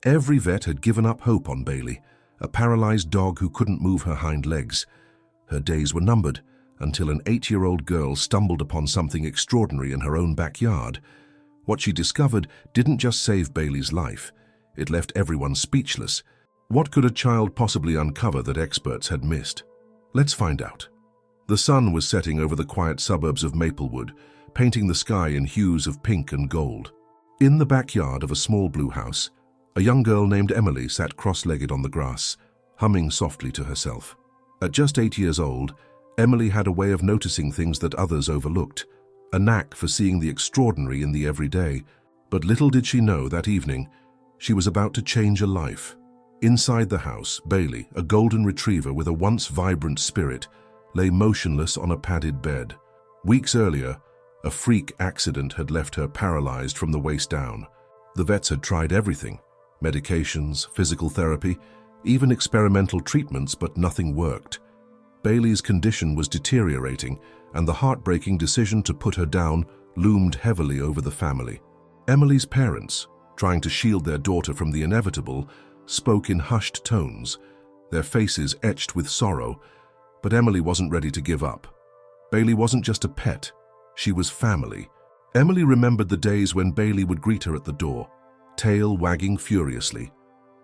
Every vet had given up hope on Bailey, a paralyzed dog who couldn't move her hind legs. Her days were numbered until an 8-year-old girl stumbled upon something extraordinary in her own backyard. What she discovered didn't just save Bailey's life, it left everyone speechless. What could a child possibly uncover that experts had missed? Let's find out. The sun was setting over the quiet suburbs of Maplewood, painting the sky in hues of pink and gold. In the backyard of a small blue house, a young girl named Emily sat cross-legged on the grass, humming softly to herself. At just 8 years old, Emily had a way of noticing things that others overlooked, a knack for seeing the extraordinary in the everyday. But little did she know that evening, she was about to change a life. Inside the house, Bailey, a golden retriever with a once vibrant spirit, lay motionless on a padded bed. Weeks earlier, a freak accident had left her paralyzed from the waist down. The vets had tried everything, medications, physical therapy, even experimental treatments, but nothing worked. Bailey's condition was deteriorating, and the heartbreaking decision to put her down loomed heavily over the family. Emily's parents, trying to shield their daughter from the inevitable, spoke in hushed tones, their faces etched with sorrow, but Emily wasn't ready to give up. Bailey wasn't just a pet, she was family. Emily remembered the days when Bailey would greet her at the door, tail wagging furiously,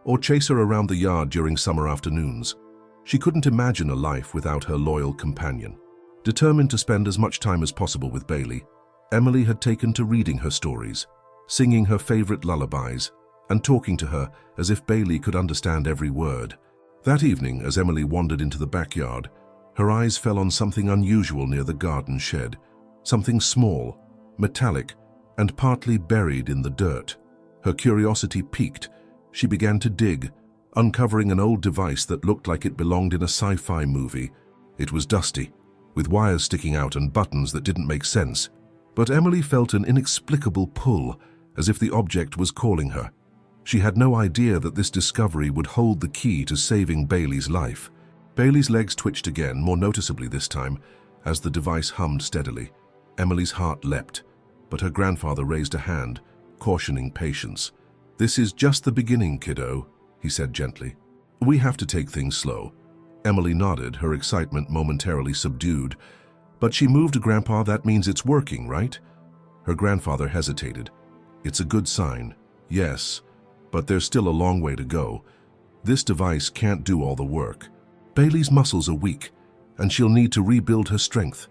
or chase her around the yard during summer afternoons. She couldn't imagine a life without her loyal companion. Determined to spend as much time as possible with Bailey, Emily had taken to reading her stories, singing her favorite lullabies, and talking to her as if Bailey could understand every word. That evening, as Emily wandered into the backyard, her eyes fell on something unusual near the garden shed, something small, metallic, and partly buried in the dirt. Her curiosity piqued. She began to dig, uncovering an old device that looked like it belonged in a sci-fi movie. It was dusty, with wires sticking out and buttons that didn't make sense. But Emily felt an inexplicable pull, as if the object was calling her. She had no idea that this discovery would hold the key to saving Bailey's life. Bailey's legs twitched again, more noticeably this time, as the device hummed steadily. Emily's heart leapt, but her grandfather raised a hand, cautioning patience. "This is just the beginning, kiddo," he said gently. "We have to take things slow." Emily nodded, her excitement momentarily subdued. "But she moved, Grandpa, that means it's working, right?" Her grandfather hesitated. "It's a good sign, yes, but there's still a long way to go. This device can't do all the work. Bailey's muscles are weak, and she'll need to rebuild her strength.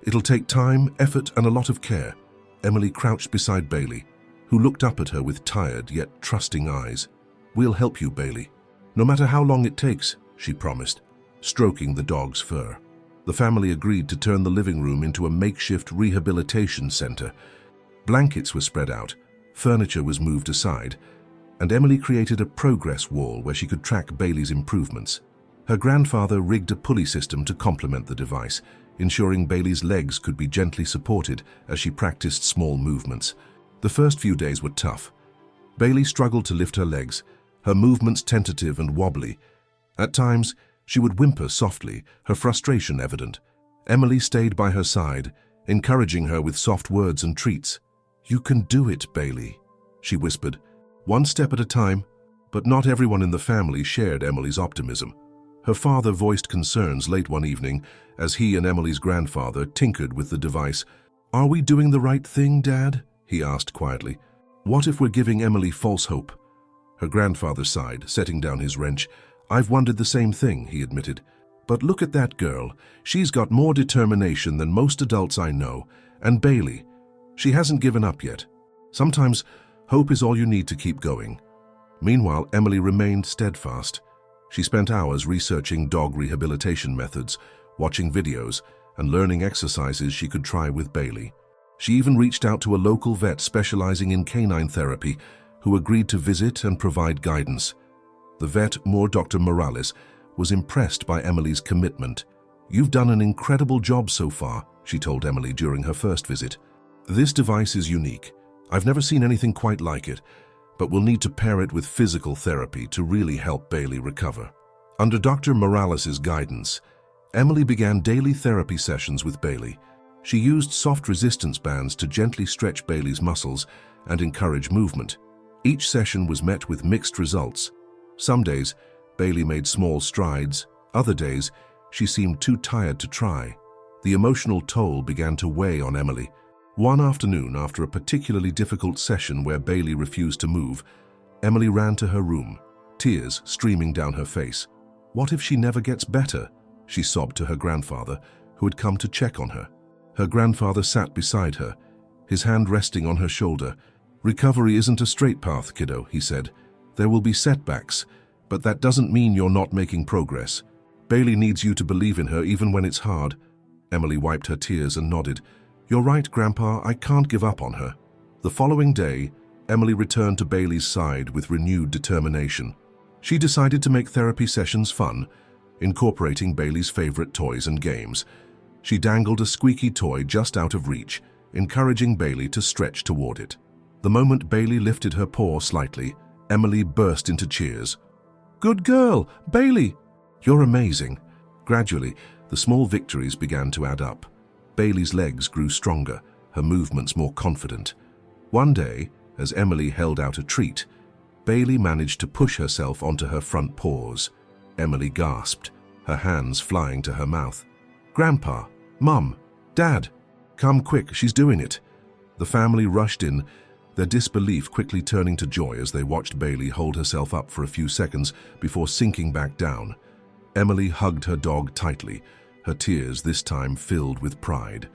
It'll take time, effort, and a lot of care." Emily crouched beside Bailey, who looked up at her with tired yet trusting eyes. "We'll help you, Bailey. No matter how long it takes," she promised, stroking the dog's fur. The family agreed to turn the living room into a makeshift rehabilitation center. Blankets were spread out, furniture was moved aside, and Emily created a progress wall where she could track Bailey's improvements. Her grandfather rigged a pulley system to complement the device, ensuring Bailey's legs could be gently supported as she practiced small movements. The first few days were tough. Bailey struggled to lift her legs, her movements tentative and wobbly. At times, she would whimper softly, her frustration evident. Emily stayed by her side, encouraging her with soft words and treats. "You can do it, Bailey," she whispered, "one step at a time." But not everyone in the family shared Emily's optimism. Her father voiced concerns late one evening as he and Emily's grandfather tinkered with the device. "Are we doing the right thing, Dad?" he asked quietly. "What if we're giving Emily false hope?" Her grandfather sighed, setting down his wrench. "I've wondered the same thing," he admitted. "But look at that girl. She's got more determination than most adults I know. And Bailey, she hasn't given up yet. Sometimes hope is all you need to keep going." Meanwhile, Emily remained steadfast. She spent hours researching dog rehabilitation methods, watching videos, and learning exercises she could try with Bailey. She even reached out to a local vet specializing in canine therapy, who agreed to visit and provide guidance. The vet, Dr. Morales, was impressed by Emily's commitment. "You've done an incredible job so far," she told Emily during her first visit. "This device is unique. I've never seen anything quite like it, but we'll need to pair it with physical therapy to really help Bailey recover." Under Dr. Morales' guidance, Emily began daily therapy sessions with Bailey. She used soft resistance bands to gently stretch Bailey's muscles and encourage movement. Each session was met with mixed results. Some days, Bailey made small strides. Other days, she seemed too tired to try. The emotional toll began to weigh on Emily. One afternoon, after a particularly difficult session where Bailey refused to move, Emily ran to her room, tears streaming down her face. What if she never gets better? She sobbed to her grandfather, who had come to check on her. Her grandfather sat beside her, his hand resting on her shoulder. "Recovery isn't a straight path, kiddo," he said. "There will be setbacks, but that doesn't mean you're not making progress. Bailey needs you to believe in her even when it's hard." Emily wiped her tears and nodded. "You're right, Grandpa, I can't give up on her." The following day, Emily returned to Bailey's side with renewed determination. She decided to make therapy sessions fun, incorporating Bailey's favorite toys and games. She dangled a squeaky toy just out of reach, encouraging Bailey to stretch toward it. The moment Bailey lifted her paw slightly, Emily burst into cheers. "Good girl, Bailey! You're amazing." Gradually, the small victories began to add up. Bailey's legs grew stronger, her movements more confident. One day, as Emily held out a treat, Bailey managed to push herself onto her front paws. Emily gasped, her hands flying to her mouth. "Grandpa, Mum, Dad, come quick, she's doing it." The family rushed in, their disbelief quickly turning to joy as they watched Bailey hold herself up for a few seconds before sinking back down. Emily hugged her dog tightly, her tears this time filled with pride.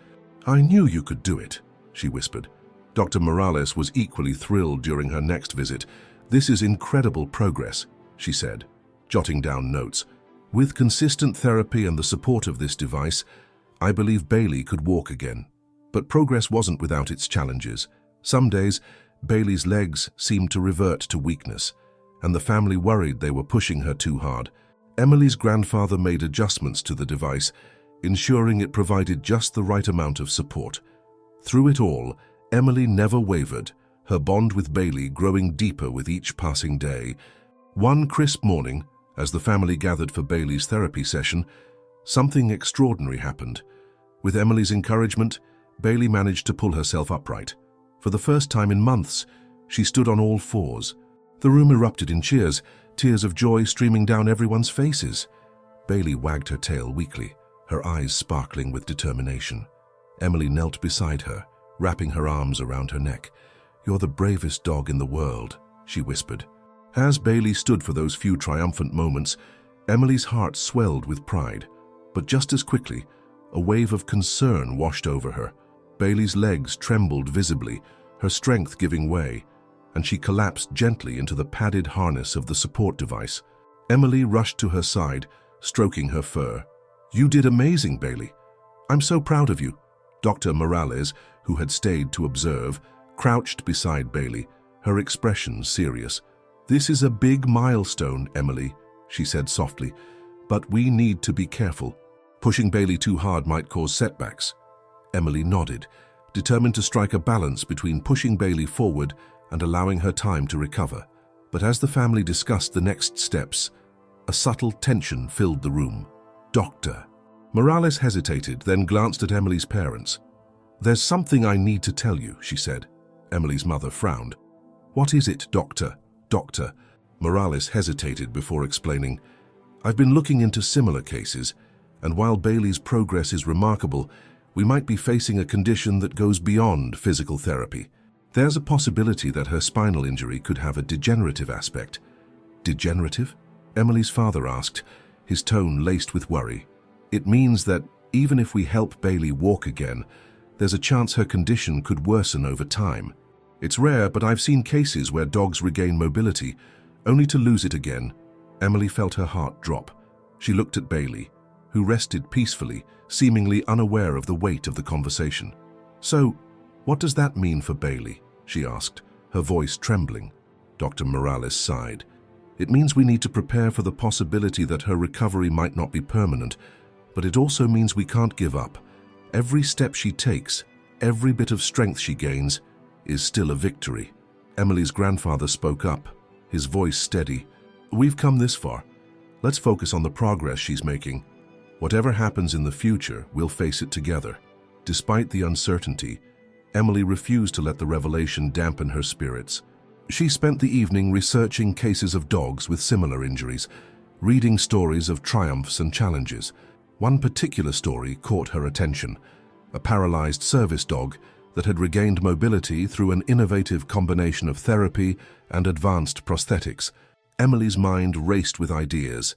"I knew you could do it," she whispered. Dr. Morales was equally thrilled during her next visit. "This is incredible progress," she said, jotting down notes. "With consistent therapy and the support of this device, I believe Bailey could walk again." But progress wasn't without its challenges. Some days, Bailey's legs seemed to revert to weakness, and the family worried they were pushing her too hard. Emily's grandfather made adjustments to the device, ensuring it provided just the right amount of support. Through it all, Emily never wavered, her bond with Bailey growing deeper with each passing day. One crisp morning, as the family gathered for Bailey's therapy session, something extraordinary happened. With Emily's encouragement, Bailey managed to pull herself upright. For the first time in months, she stood on all fours. The room erupted in cheers, tears of joy streaming down everyone's faces. Bailey wagged her tail weakly, her eyes sparkling with determination. Emily knelt beside her, wrapping her arms around her neck. "You're the bravest dog in the world," she whispered. As Bailey stood for those few triumphant moments, Emily's heart swelled with pride. But just as quickly, a wave of concern washed over her. Bailey's legs trembled visibly, her strength giving way, and she collapsed gently into the padded harness of the support device. Emily rushed to her side, stroking her fur. "You did amazing, Bailey. I'm so proud of you." Dr. Morales, who had stayed to observe, crouched beside Bailey, her expression serious. "This is a big milestone, Emily," she said softly, "but we need to be careful. Pushing Bailey too hard might cause setbacks." Emily nodded, determined to strike a balance between pushing Bailey forward and allowing her time to recover. But as the family discussed the next steps, a subtle tension filled the room. "Doctor." Morales hesitated, then glanced at Emily's parents. "There's something I need to tell you," she said. Emily's mother frowned. "What is it, Doctor?" "Doctor." Morales hesitated before explaining. "I've been looking into similar cases, and while Bailey's progress is remarkable, we might be facing a condition that goes beyond physical therapy. There's a possibility that her spinal injury could have a degenerative aspect." "Degenerative?" Emily's father asked, his tone laced with worry. "It means that even if we help Bailey walk again, there's a chance her condition could worsen over time. It's rare, but I've seen cases where dogs regain mobility, only to lose it again." Emily felt her heart drop. She looked at Bailey, who rested peacefully, seemingly unaware of the weight of the conversation. "So, what does that mean for Bailey?" she asked, her voice trembling. Dr. Morales sighed. "It means we need to prepare for the possibility that her recovery might not be permanent, but it also means we can't give up. Every step she takes, every bit of strength she gains, is still a victory." Emily's grandfather spoke up, his voice steady. "We've come this far. Let's focus on the progress she's making. Whatever happens in the future, we'll face it together." Despite the uncertainty, Emily refused to let the revelation dampen her spirits. She spent the evening researching cases of dogs with similar injuries, reading stories of triumphs and challenges. One particular story caught her attention: a paralyzed service dog that had regained mobility through an innovative combination of therapy and advanced prosthetics. Emily's mind raced with ideas.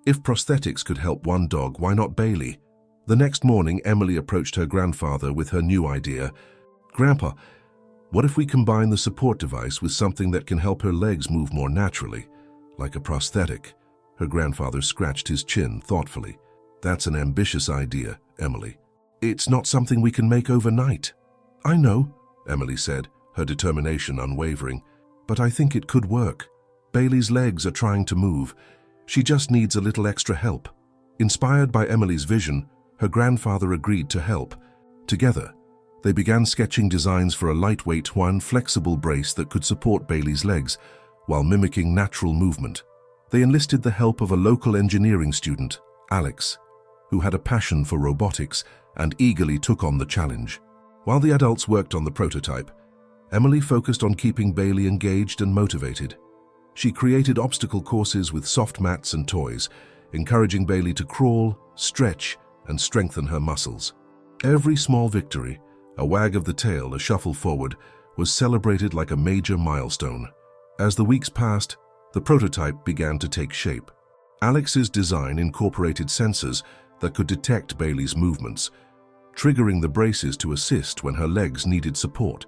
If prosthetics could help one dog, why not Bailey? The next morning, Emily approached her grandfather with her new idea. "Grandpa, what if we combine the support device with something that can help her legs move more naturally, like a prosthetic?" Her grandfather scratched his chin thoughtfully. "That's an ambitious idea, Emily. It's not something we can make overnight." "I know," Emily said, her determination unwavering, "but I think it could work. Bailey's legs are trying to move. She just needs a little extra help." Inspired by Emily's vision, her grandfather agreed to help. Together, they began sketching designs for a lightweight, flexible brace that could support Bailey's legs while mimicking natural movement. They enlisted the help of a local engineering student, Alex, who had a passion for robotics and eagerly took on the challenge. While the adults worked on the prototype, Emily focused on keeping Bailey engaged and motivated. She created obstacle courses with soft mats and toys, encouraging Bailey to crawl, stretch, and strengthen her muscles. Every small victory, a wag of the tail, a shuffle forward, was celebrated like a major milestone. As the weeks passed, the prototype began to take shape. Alex's design incorporated sensors that could detect Bailey's movements, triggering the braces to assist when her legs needed support.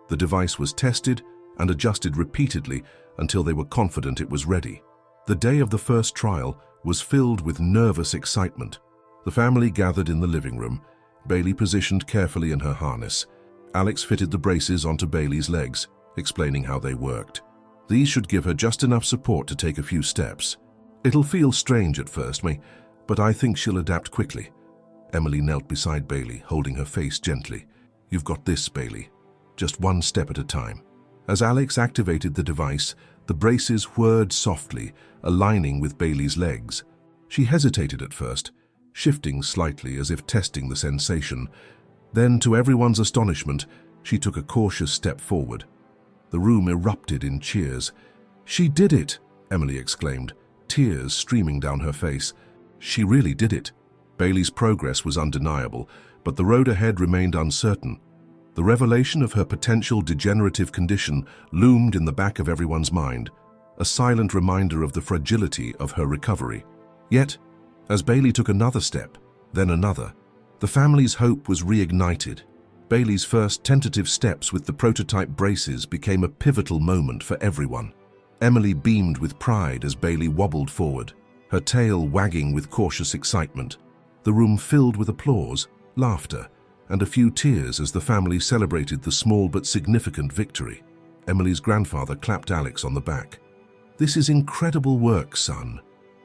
The device was tested and adjusted repeatedly until they were confident it was ready. The day of the first trial was filled with nervous excitement. The family gathered in the living room, Bailey positioned carefully in her harness. Alex fitted the braces onto Bailey's legs, explaining how they worked. These should give her just enough support to take a few steps. "It'll feel strange at first, but I think she'll adapt quickly." Emily knelt beside Bailey, holding her face gently. "You've got this, Bailey. Just one step at a time." As Alex activated the device, the braces whirred softly, aligning with Bailey's legs. She hesitated at first, shifting slightly as if testing the sensation. Then, to everyone's astonishment, she took a cautious step forward. The room erupted in cheers. "She did it!" Emily exclaimed, tears streaming down her face. She really did it. Bailey's progress was undeniable, but the road ahead remained uncertain. The revelation of her potential degenerative condition loomed in the back of everyone's mind, a silent reminder of the fragility of her recovery. Yet, as Bailey took another step, then another, the family's hope was reignited. Bailey's first tentative steps with the prototype braces became a pivotal moment for everyone. Emily beamed with pride as Bailey wobbled forward, her tail wagging with cautious excitement. The room filled with applause, laughter, and a few tears as the family celebrated the small but significant victory. Emily's grandfather clapped Alex on the back. "This is incredible work, son.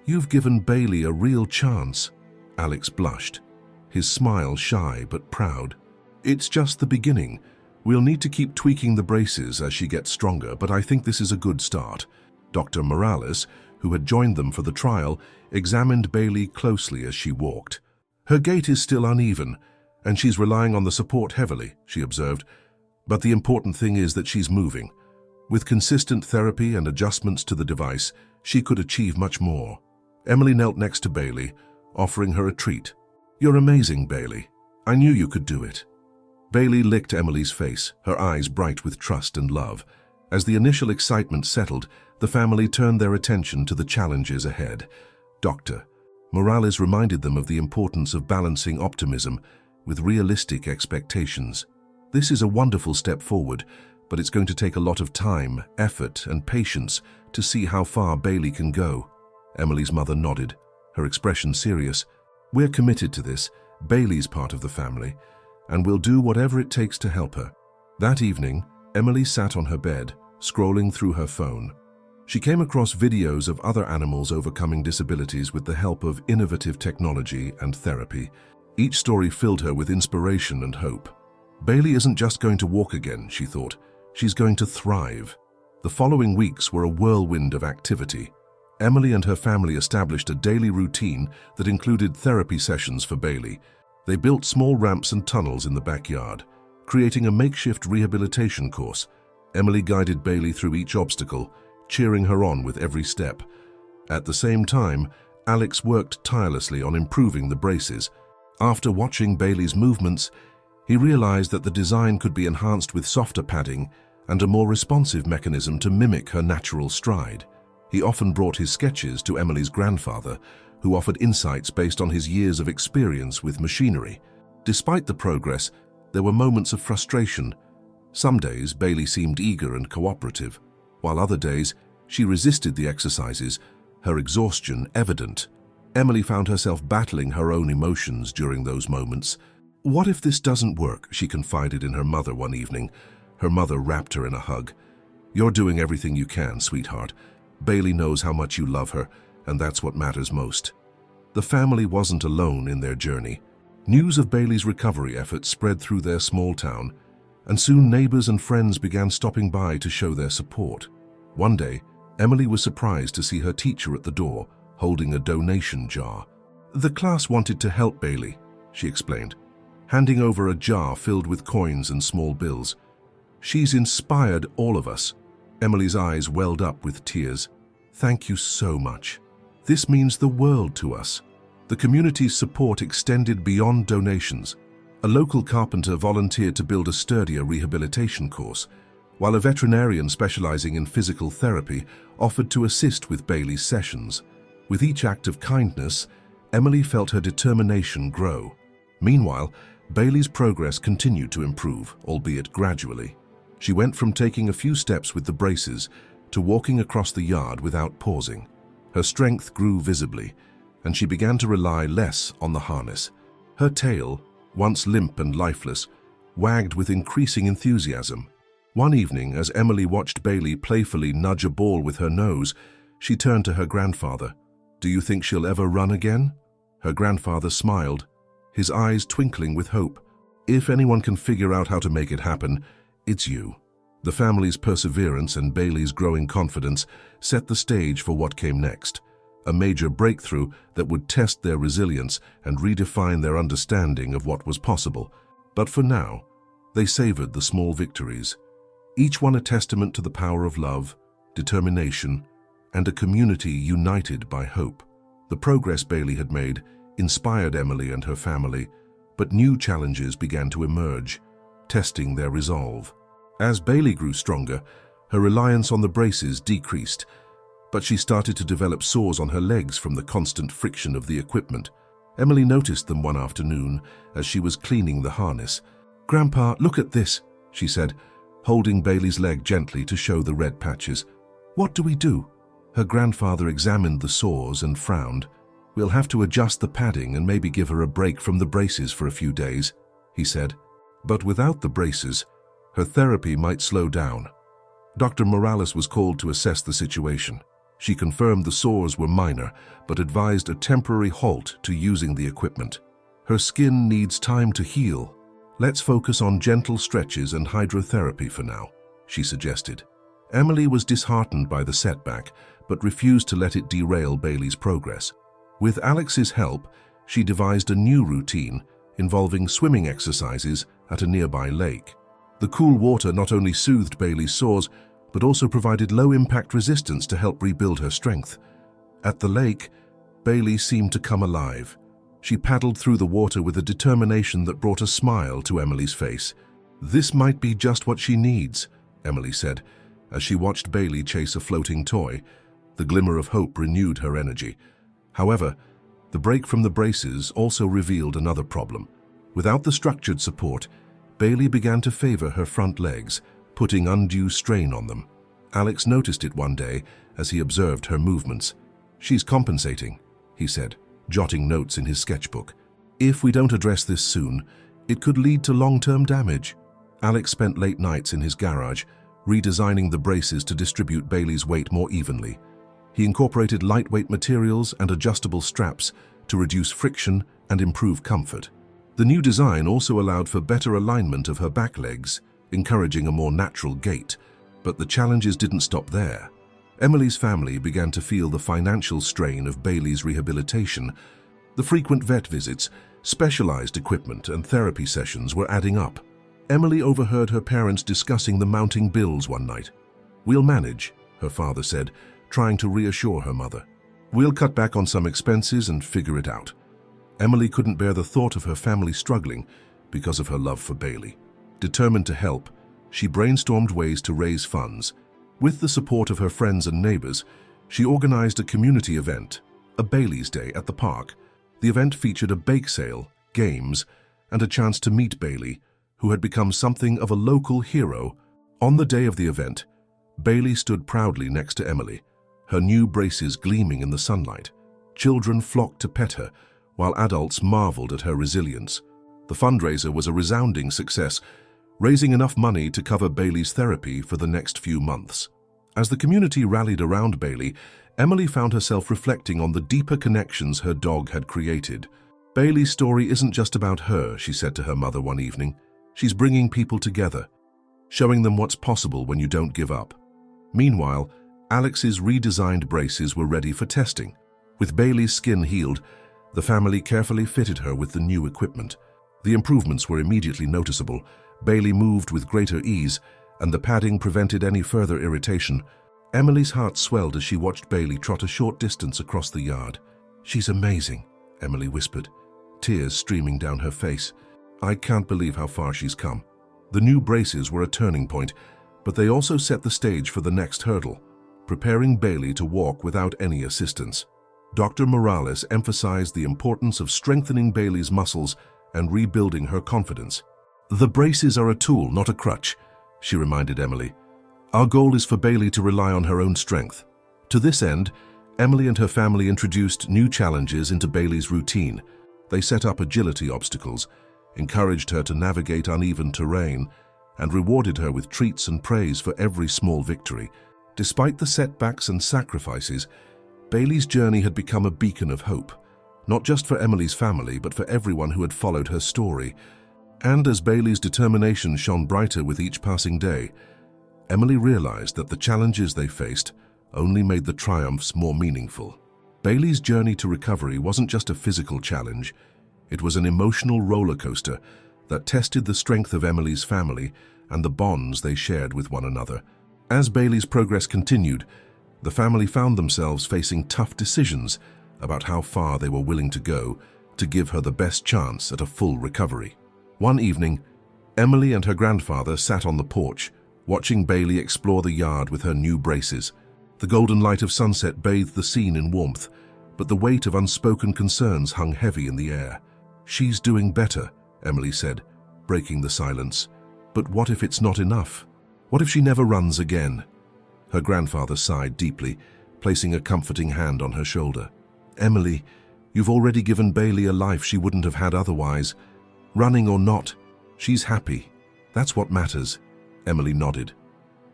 You've given Bailey a real chance." Alex blushed, his smile shy but proud. "It's just the beginning. We'll need to keep tweaking the braces as she gets stronger, but I think this is a good start." Dr. Morales, who had joined them for the trial, examined Bailey closely as she walked. "Her gait is still uneven, and she's relying on the support heavily," she observed. "But the important thing is that she's moving. With consistent therapy and adjustments to the device, she could achieve much more." Emily knelt next to Bailey, offering her a treat. "You're amazing, Bailey. I knew you could do it." Bailey licked Emily's face, her eyes bright with trust and love. As the initial excitement settled, the family turned their attention to the challenges ahead. Dr. Morales reminded them of the importance of balancing optimism with realistic expectations. "This is a wonderful step forward, but it's going to take a lot of time, effort, and patience to see how far Bailey can go." Emily's mother nodded, her expression serious. "We're committed to this. Bailey's part of the family, and we'll do whatever it takes to help her." That evening, Emily sat on her bed, scrolling through her phone. She came across videos of other animals overcoming disabilities with the help of innovative technology and therapy. Each story filled her with inspiration and hope. Bailey isn't just going to walk again, she thought. She's going to thrive. The following weeks were a whirlwind of activity. Emily and her family established a daily routine that included therapy sessions for Bailey. They built small ramps and tunnels in the backyard, creating a makeshift rehabilitation course. Emily guided Bailey through each obstacle, cheering her on with every step. At the same time, Alex worked tirelessly on improving the braces. After watching Bailey's movements, he realized that the design could be enhanced with softer padding and a more responsive mechanism to mimic her natural stride. He often brought his sketches to Emily's grandfather, who offered insights based on his years of experience with machinery. Despite the progress, there were moments of frustration. Some days, Bailey seemed eager and cooperative, while other days, she resisted the exercises, her exhaustion evident. Emily found herself battling her own emotions during those moments. "What if this doesn't work?" she confided in her mother one evening. Her mother wrapped her in a hug. "You're doing everything you can, sweetheart. Bailey knows how much you love her, and that's what matters most." The family wasn't alone in their journey. News of Bailey's recovery efforts spread through their small town, and soon neighbors and friends began stopping by to show their support. One day, Emily was surprised to see her teacher at the door, holding a donation jar. "The class wanted to help Bailey," she explained, handing over a jar filled with coins and small bills. "She's inspired all of us." Emily's eyes welled up with tears. "Thank you so much. This means the world to us." The community's support extended beyond donations. A local carpenter volunteered to build a sturdier rehabilitation course, while a veterinarian specializing in physical therapy offered to assist with Bailey's sessions. With each act of kindness, Emily felt her determination grow. Meanwhile, Bailey's progress continued to improve, albeit gradually. She went from taking a few steps with the braces to walking across the yard without pausing. Her strength grew visibly, and she began to rely less on the harness. Her tail, once limp and lifeless, wagged with increasing enthusiasm. One evening, as Emily watched Bailey playfully nudge a ball with her nose, she turned to her grandfather. "Do you think she'll ever run again?" Her grandfather smiled, his eyes twinkling with hope. "If anyone can figure out how to make it happen, it's you." The family's perseverance and Bailey's growing confidence set the stage for what came next, a major breakthrough that would test their resilience and redefine their understanding of what was possible. But for now, they savored the small victories, each one a testament to the power of love, determination, and a community united by hope. The progress Bailey had made inspired Emily and her family, but new challenges began to emerge, testing their resolve. As Bailey grew stronger, her reliance on the braces decreased, but she started to develop sores on her legs from the constant friction of the equipment. Emily noticed them one afternoon as she was cleaning the harness. "Grandpa, look at this," she said, holding Bailey's leg gently to show the red patches. "What do we do?" Her grandfather examined the sores and frowned. "We'll have to adjust the padding and maybe give her a break from the braces for a few days," he said. But without the braces, her therapy might slow down. Dr. Morales was called to assess the situation. She confirmed the sores were minor, but advised a temporary halt to using the equipment. "Her skin needs time to heal. Let's focus on gentle stretches and hydrotherapy for now," she suggested. Emily was disheartened by the setback, but refused to let it derail Bailey's progress. With Alex's help, she devised a new routine involving swimming exercises at a nearby lake. The cool water not only soothed Bailey's sores, but also provided low-impact resistance to help rebuild her strength. At the lake, Bailey seemed to come alive. She paddled through the water with a determination that brought a smile to Emily's face. "This might be just what she needs," Emily said, as she watched Bailey chase a floating toy. The glimmer of hope renewed her energy. However, the break from the braces also revealed another problem. Without the structured support, Bailey began to favor her front legs, putting undue strain on them. Alex noticed it one day as he observed her movements. "She's compensating," he said, jotting notes in his sketchbook. "If we don't address this soon, it could lead to long-term damage." Alex spent late nights in his garage, redesigning the braces to distribute Bailey's weight more evenly. He incorporated lightweight materials and adjustable straps to reduce friction and improve comfort. The new design also allowed for better alignment of her back legs, encouraging a more natural gait. But the challenges didn't stop there. Emily's family began to feel the financial strain of Bailey's rehabilitation. The frequent vet visits, specialized equipment, and therapy sessions were adding up. Emily overheard her parents discussing the mounting bills one night. "We'll manage," her father said, trying to reassure her mother. "We'll cut back on some expenses and figure it out." Emily couldn't bear the thought of her family struggling because of her love for Bailey. Determined to help, she brainstormed ways to raise funds. With the support of her friends and neighbors, she organized a community event, a Bailey's Day at the park. The event featured a bake sale, games, and a chance to meet Bailey, who had become something of a local hero. On the day of the event, Bailey stood proudly next to Emily, her new braces gleaming in the sunlight. Children flocked to pet her, while adults marveled at her resilience. The fundraiser was a resounding success, raising enough money to cover Bailey's therapy for the next few months. As the community rallied around Bailey, Emily found herself reflecting on the deeper connections her dog had created. "Bailey's story isn't just about her," she said to her mother one evening. "She's bringing people together, showing them what's possible when you don't give up." Meanwhile, Alex's redesigned braces were ready for testing. With Bailey's skin healed, the family carefully fitted her with the new equipment. The improvements were immediately noticeable. Bailey moved with greater ease, and the padding prevented any further irritation. Emily's heart swelled as she watched Bailey trot a short distance across the yard. "She's amazing," Emily whispered, tears streaming down her face. "I can't believe how far she's come." The new braces were a turning point, but they also set the stage for the next hurdle, preparing Bailey to walk without any assistance. Dr. Morales emphasized the importance of strengthening Bailey's muscles and rebuilding her confidence. "The braces are a tool, not a crutch," she reminded Emily. "Our goal is for Bailey to rely on her own strength." To this end, Emily and her family introduced new challenges into Bailey's routine. They set up agility obstacles, encouraged her to navigate uneven terrain, and rewarded her with treats and praise for every small victory. Despite the setbacks and sacrifices, Bailey's journey had become a beacon of hope, not just for Emily's family, but for everyone who had followed her story. And as Bailey's determination shone brighter with each passing day, Emily realized that the challenges they faced only made the triumphs more meaningful. Bailey's journey to recovery wasn't just a physical challenge, it was an emotional roller coaster that tested the strength of Emily's family and the bonds they shared with one another. As Bailey's progress continued, the family found themselves facing tough decisions about how far they were willing to go to give her the best chance at a full recovery. One evening, Emily and her grandfather sat on the porch, watching Bailey explore the yard with her new braces. The golden light of sunset bathed the scene in warmth, but the weight of unspoken concerns hung heavy in the air. "She's doing better," Emily said, breaking the silence. "But what if it's not enough? What if she never runs again?" Her grandfather sighed deeply, placing a comforting hand on her shoulder. "Emily, you've already given Bailey a life she wouldn't have had otherwise. Running or not, she's happy. That's what matters." Emily nodded,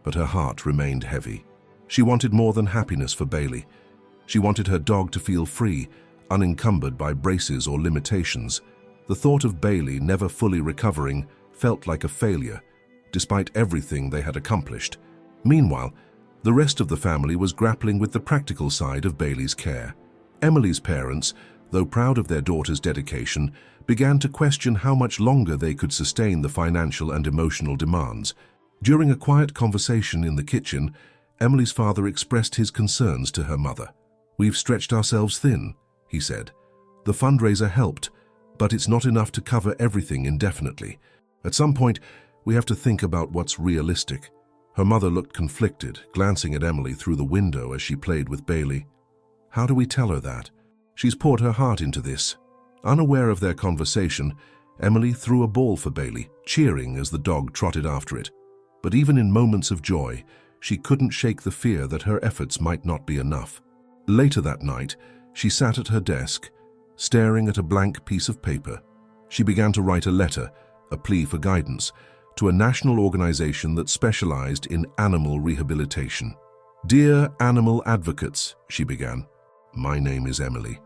but her heart remained heavy. She wanted more than happiness for Bailey. She wanted her dog to feel free, unencumbered by braces or limitations. The thought of Bailey never fully recovering felt like a failure, despite everything they had accomplished. Meanwhile, the rest of the family was grappling with the practical side of Bailey's care. Emily's parents, though proud of their daughter's dedication, began to question how much longer they could sustain the financial and emotional demands. During a quiet conversation in the kitchen, Emily's father expressed his concerns to her mother. "We've stretched ourselves thin," he said. "The fundraiser helped, but it's not enough to cover everything indefinitely. At some point, we have to think about what's realistic." Her mother looked conflicted, glancing at Emily through the window as she played with Bailey. "How do we tell her that? She's poured her heart into this." Unaware of their conversation, Emily threw a ball for Bailey, cheering as the dog trotted after it. But even in moments of joy, she couldn't shake the fear that her efforts might not be enough. Later that night, she sat at her desk, staring at a blank piece of paper. She began to write a letter, a plea for guidance, to a national organization that specialized in animal rehabilitation. "Dear animal advocates," she began, "my name is Emily,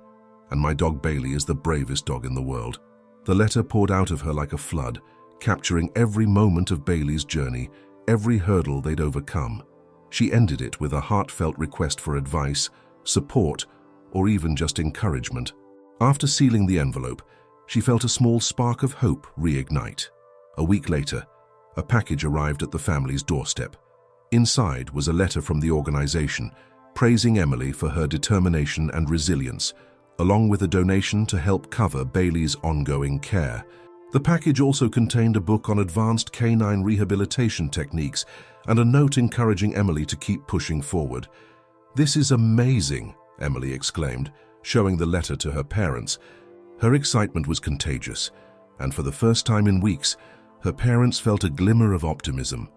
and my dog Bailey is the bravest dog in the world." The letter poured out of her like a flood, capturing every moment of Bailey's journey, every hurdle they'd overcome. She ended it with a heartfelt request for advice, support, or even just encouragement. After sealing the envelope, she felt a small spark of hope reignite. A week later, a package arrived at the family's doorstep. Inside was a letter from the organization, praising Emily for her determination and resilience, along with a donation to help cover Bailey's ongoing care. The package also contained a book on advanced canine rehabilitation techniques and a note encouraging Emily to keep pushing forward. "This is amazing," Emily exclaimed, showing the letter to her parents. Her excitement was contagious, and for the first time in weeks, her parents felt a glimmer of optimism.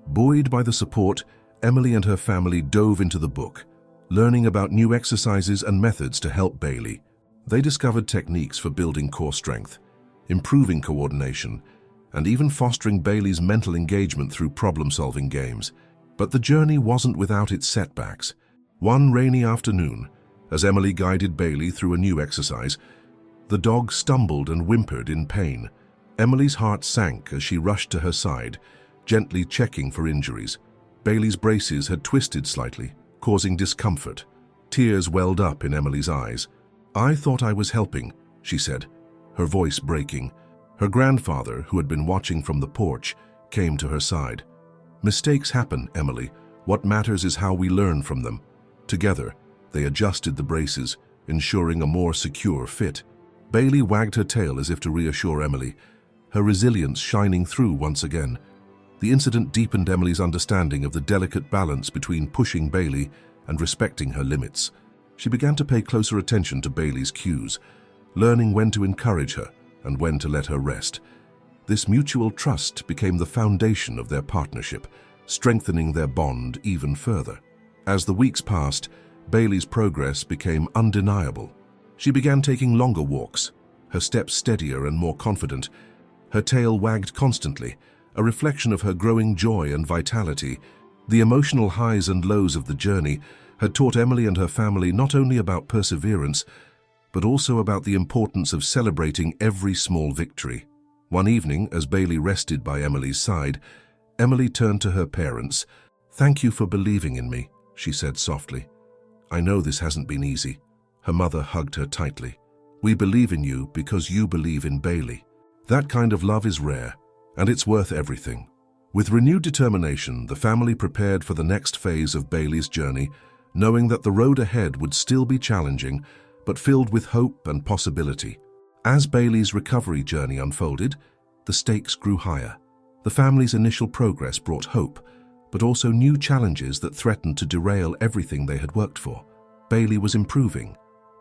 Buoyed by the support, Emily and her family dove into the book, learning about new exercises and methods to help Bailey. They discovered techniques for building core strength, improving coordination, and even fostering Bailey's mental engagement through problem-solving games. But the journey wasn't without its setbacks. One rainy afternoon, as Emily guided Bailey through a new exercise, the dog stumbled and whimpered in pain. Emily's heart sank as she rushed to her side, gently checking for injuries. Bailey's braces had twisted slightly, causing discomfort. Tears welled up in Emily's eyes. "I thought I was helping," she said, her voice breaking. Her grandfather, who had been watching from the porch, came to her side. "Mistakes happen, Emily. What matters is how we learn from them." Together, they adjusted the braces, ensuring a more secure fit. Bailey wagged her tail as if to reassure Emily, her resilience shining through once again. The incident deepened Emily's understanding of the delicate balance between pushing Bailey and respecting her limits. She began to pay closer attention to Bailey's cues, learning when to encourage her and when to let her rest. This mutual trust became the foundation of their partnership, strengthening their bond even further. As the weeks passed, Bailey's progress became undeniable. She began taking longer walks, her steps steadier and more confident. Her tail wagged constantly, a reflection of her growing joy and vitality. The emotional highs and lows of the journey had taught Emily and her family not only about perseverance, but also about the importance of celebrating every small victory. One evening, as Bailey rested by Emily's side, Emily turned to her parents. "Thank you for believing in me," she said softly. "I know this hasn't been easy." Her mother hugged her tightly. "We believe in you because you believe in Bailey." That kind of love is rare, and it's worth everything. With renewed determination, the family prepared for the next phase of Bailey's journey, knowing that the road ahead would still be challenging, but filled with hope and possibility. As Bailey's recovery journey unfolded, the stakes grew higher. The family's initial progress brought hope, but also new challenges that threatened to derail everything they had worked for. Bailey was improving,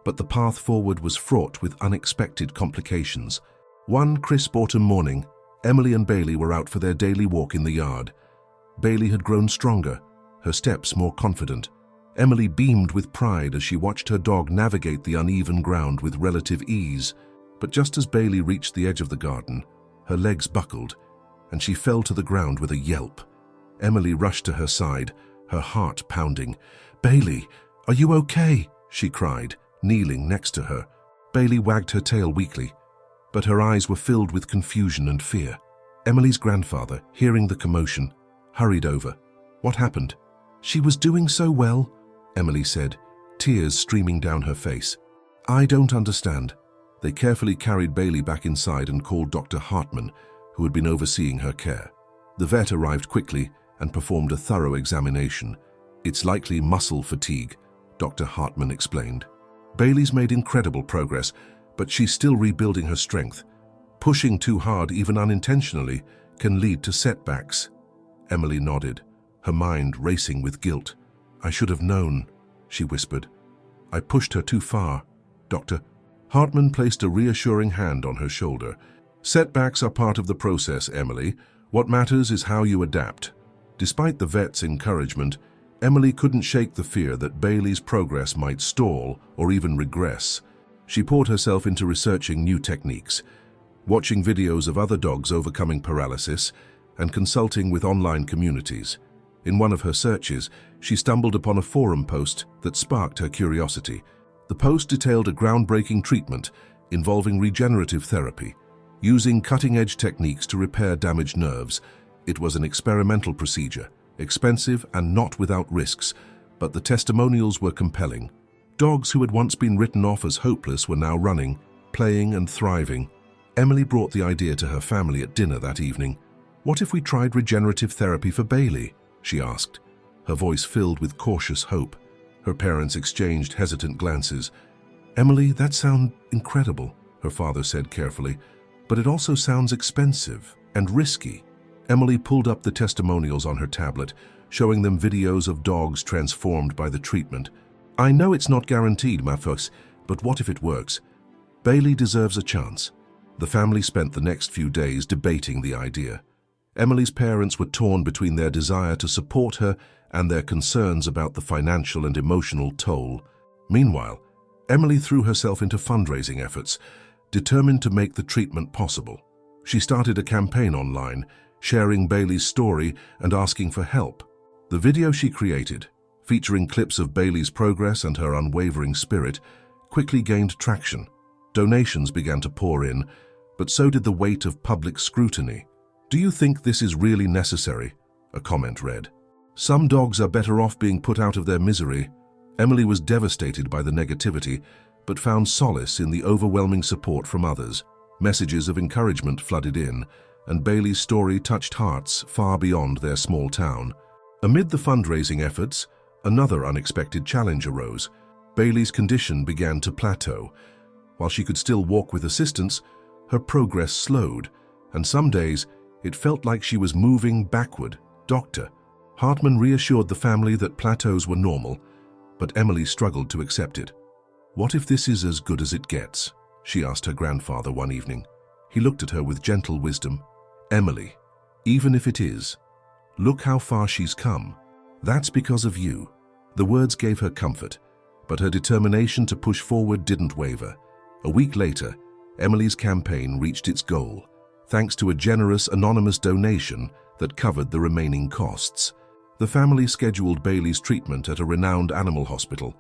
but the path forward was fraught with unexpected complications. One crisp autumn morning, Emily and Bailey were out for their daily walk in the yard. Bailey had grown stronger, her steps more confident. Emily beamed with pride as she watched her dog navigate the uneven ground with relative ease. But just as Bailey reached the edge of the garden, her legs buckled, and she fell to the ground with a yelp. Emily rushed to her side, her heart pounding. "Bailey, are you okay?" she cried, kneeling next to her. Bailey wagged her tail weakly, but her eyes were filled with confusion and fear. Emily's grandfather, hearing the commotion, hurried over. "What happened?" "She was doing so well," Emily said, tears streaming down her face. "I don't understand." They carefully carried Bailey back inside and called Dr. Hartman, who had been overseeing her care. The vet arrived quickly and performed a thorough examination. "It's likely muscle fatigue," Dr. Hartman explained. "Bailey's made incredible progress, but she's still rebuilding her strength. Pushing too hard, even unintentionally, can lead to setbacks." Emily nodded, her mind racing with guilt. "I should have known," she whispered. "I pushed her too far." Dr. Hartman placed a reassuring hand on her shoulder. "Setbacks are part of the process, Emily. What matters is how you adapt." Despite the vet's encouragement, Emily couldn't shake the fear that Bailey's progress might stall or even regress. She poured herself into researching new techniques, watching videos of other dogs overcoming paralysis, and consulting with online communities. In one of her searches, she stumbled upon a forum post that sparked her curiosity. The post detailed a groundbreaking treatment involving regenerative therapy, using cutting-edge techniques to repair damaged nerves. It was an experimental procedure, expensive and not without risks, but the testimonials were compelling. Dogs who had once been written off as hopeless were now running, playing and thriving. Emily brought the idea to her family at dinner that evening. "What if we tried regenerative therapy for Bailey?" she asked, her voice filled with cautious hope. Her parents exchanged hesitant glances. "Emily, that sounds incredible," her father said carefully, "but it also sounds expensive and risky." Emily pulled up the testimonials on her tablet, showing them videos of dogs transformed by the treatment. "I know it's not guaranteed, ma fils, but what if it works? Bailey deserves a chance." The family spent the next few days debating the idea. Emily's parents were torn between their desire to support her and their concerns about the financial and emotional toll. Meanwhile, Emily threw herself into fundraising efforts, determined to make the treatment possible. She started a campaign online, sharing Bailey's story and asking for help. The video she created, featuring clips of Bailey's progress and her unwavering spirit, quickly gained traction. Donations began to pour in, but so did the weight of public scrutiny. "Do you think this is really necessary?" a comment read. "Some dogs are better off being put out of their misery." Emily was devastated by the negativity, but found solace in the overwhelming support from others. Messages of encouragement flooded in, and Bailey's story touched hearts far beyond their small town. Amid the fundraising efforts, another unexpected challenge arose. Bailey's condition began to plateau. While she could still walk with assistance, her progress slowed, and some days it felt like she was moving backward. Dr. Hartman reassured the family that plateaus were normal, but Emily struggled to accept it. "What if this is as good as it gets?" she asked her grandfather one evening. He looked at her with gentle wisdom. "Emily, even if it is, look how far she's come. That's because of you." The words gave her comfort, but her determination to push forward didn't waver. A week later, Emily's campaign reached its goal, thanks to a generous anonymous donation that covered the remaining costs. The family scheduled Bailey's treatment at a renowned animal hospital,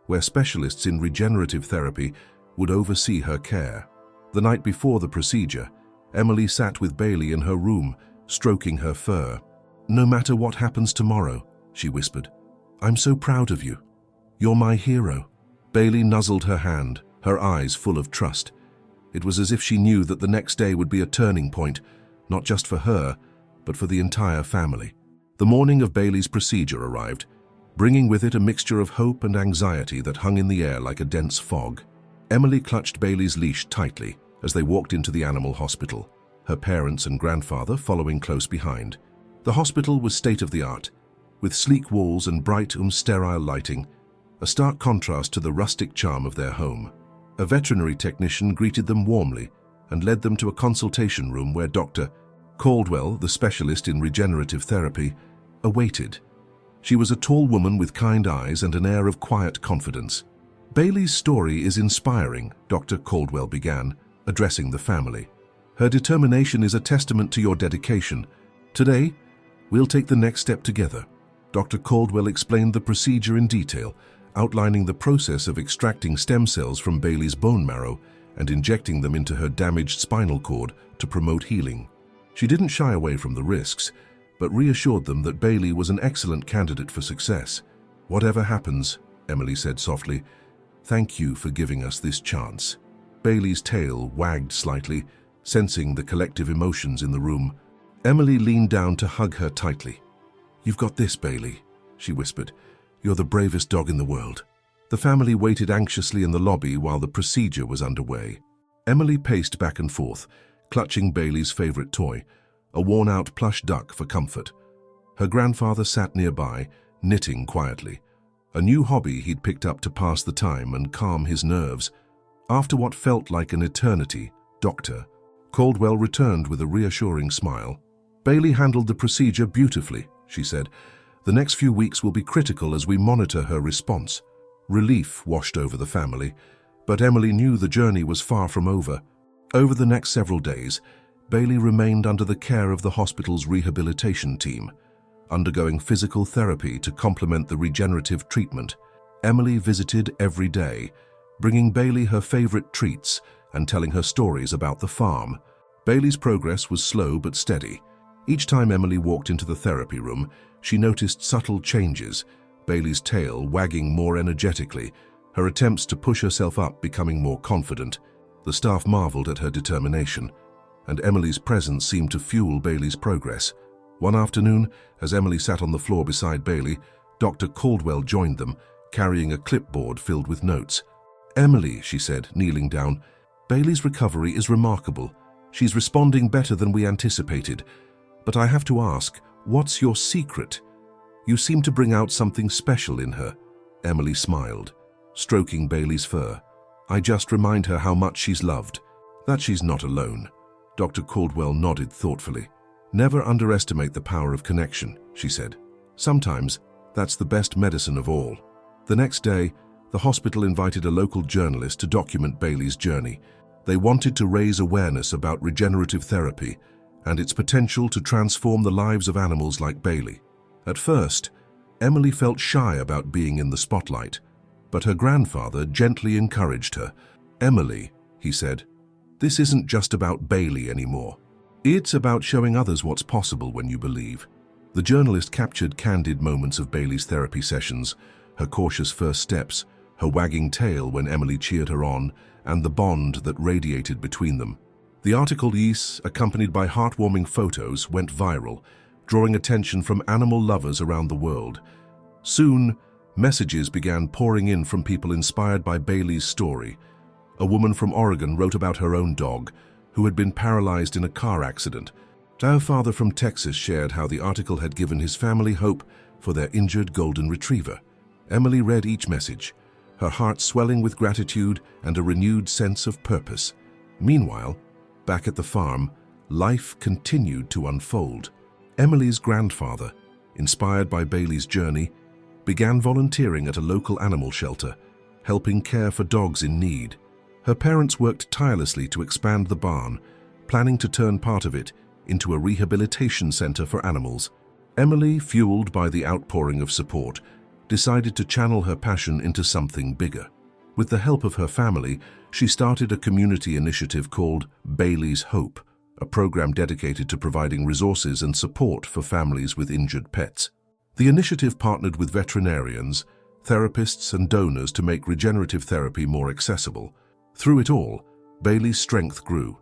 where specialists in regenerative therapy would oversee her care. The night before the procedure, Emily sat with Bailey in her room, stroking her fur. "No matter what happens tomorrow," she whispered, "I'm so proud of you. You're my hero." Bailey nuzzled her hand, her eyes full of trust. It was as if she knew that the next day would be a turning point, not just for her, but for the entire family. The morning of Bailey's procedure arrived, bringing with it a mixture of hope and anxiety that hung in the air like a dense fog. Emily clutched Bailey's leash tightly as they walked into the animal hospital, her parents and grandfather following close behind. The hospital was state-of-the-art, with sleek walls and bright sterile lighting, a stark contrast to the rustic charm of their home. A veterinary technician greeted them warmly and led them to a consultation room where Dr. Caldwell, the specialist in regenerative therapy, awaited. She was a tall woman with kind eyes and an air of quiet confidence. "Bailey's story is inspiring," Dr. Caldwell began, addressing the family. "Her determination is a testament to your dedication. Today, we'll take the next step together." Dr. Caldwell explained the procedure in detail, outlining the process of extracting stem cells from Bailey's bone marrow and injecting them into her damaged spinal cord to promote healing. She didn't shy away from the risks, but reassured them that Bailey was an excellent candidate for success. "Whatever happens," Emily said softly, "thank you for giving us this chance." Bailey's tail wagged slightly, sensing the collective emotions in the room. Emily leaned down to hug her tightly. "You've got this, Bailey," she whispered. "You're the bravest dog in the world." The family waited anxiously in the lobby while the procedure was underway. Emily paced back and forth, clutching Bailey's favorite toy, a worn-out plush duck for comfort. Her grandfather sat nearby, knitting quietly, a new hobby he'd picked up to pass the time and calm his nerves. After what felt like an eternity, Dr. Caldwell returned with a reassuring smile. "Bailey handled the procedure beautifully," she said. "The next few weeks will be critical as we monitor her response." Relief washed over the family, but Emily knew the journey was far from over. Over the next several days, Bailey remained under the care of the hospital's rehabilitation team, undergoing physical therapy to complement the regenerative treatment. Emily visited every day, bringing Bailey her favorite treats and telling her stories about the farm. Bailey's progress was slow but steady. Each time Emily walked into the therapy room, she noticed subtle changes, Bailey's tail wagging more energetically, her attempts to push herself up becoming more confident. The staff marveled at her determination. and Emily's presence seemed to fuel Bailey's progress. One afternoon, as Emily sat on the floor beside Bailey, Dr. Caldwell joined them, carrying a clipboard filled with notes. "Emily," she said, kneeling down, "Bailey's recovery is remarkable. She's responding better than we anticipated. But I have to ask, what's your secret? You seem to bring out something special in her." Emily smiled, stroking Bailey's fur. "I just remind her how much she's loved, that she's not alone." Dr. Caldwell nodded thoughtfully. "Never underestimate the power of connection," she said. "Sometimes that's the best medicine of all." The next day, the hospital invited a local journalist to document Bailey's journey. They wanted to raise awareness about regenerative therapy and its potential to transform the lives of animals like Bailey. At first, Emily felt shy about being in the spotlight, but her grandfather gently encouraged her. "Emily," he said, "this isn't just about Bailey anymore. It's about showing others what's possible when you believe." The journalist captured candid moments of Bailey's therapy sessions, her cautious first steps, her wagging tail when Emily cheered her on, and the bond that radiated between them. The article, accompanied by heartwarming photos, went viral, drawing attention from animal lovers around the world. Soon, messages began pouring in from people inspired by Bailey's story. A woman from Oregon wrote about her own dog, who had been paralyzed in a car accident. Our father from Texas shared how the article had given his family hope for their injured golden retriever. Emily read each message, her heart swelling with gratitude and a renewed sense of purpose. Meanwhile, back at the farm, life continued to unfold. Emily's grandfather, inspired by Bailey's journey, began volunteering at a local animal shelter, helping care for dogs in need. Her parents worked tirelessly to expand the barn, planning to turn part of it into a rehabilitation center for animals. Emily, fueled by the outpouring of support, decided to channel her passion into something bigger. With the help of her family, she started a community initiative called Bailey's Hope, a program dedicated to providing resources and support for families with injured pets. The initiative partnered with veterinarians, therapists, and donors to make regenerative therapy more accessible. Through it all, Bailey's strength grew.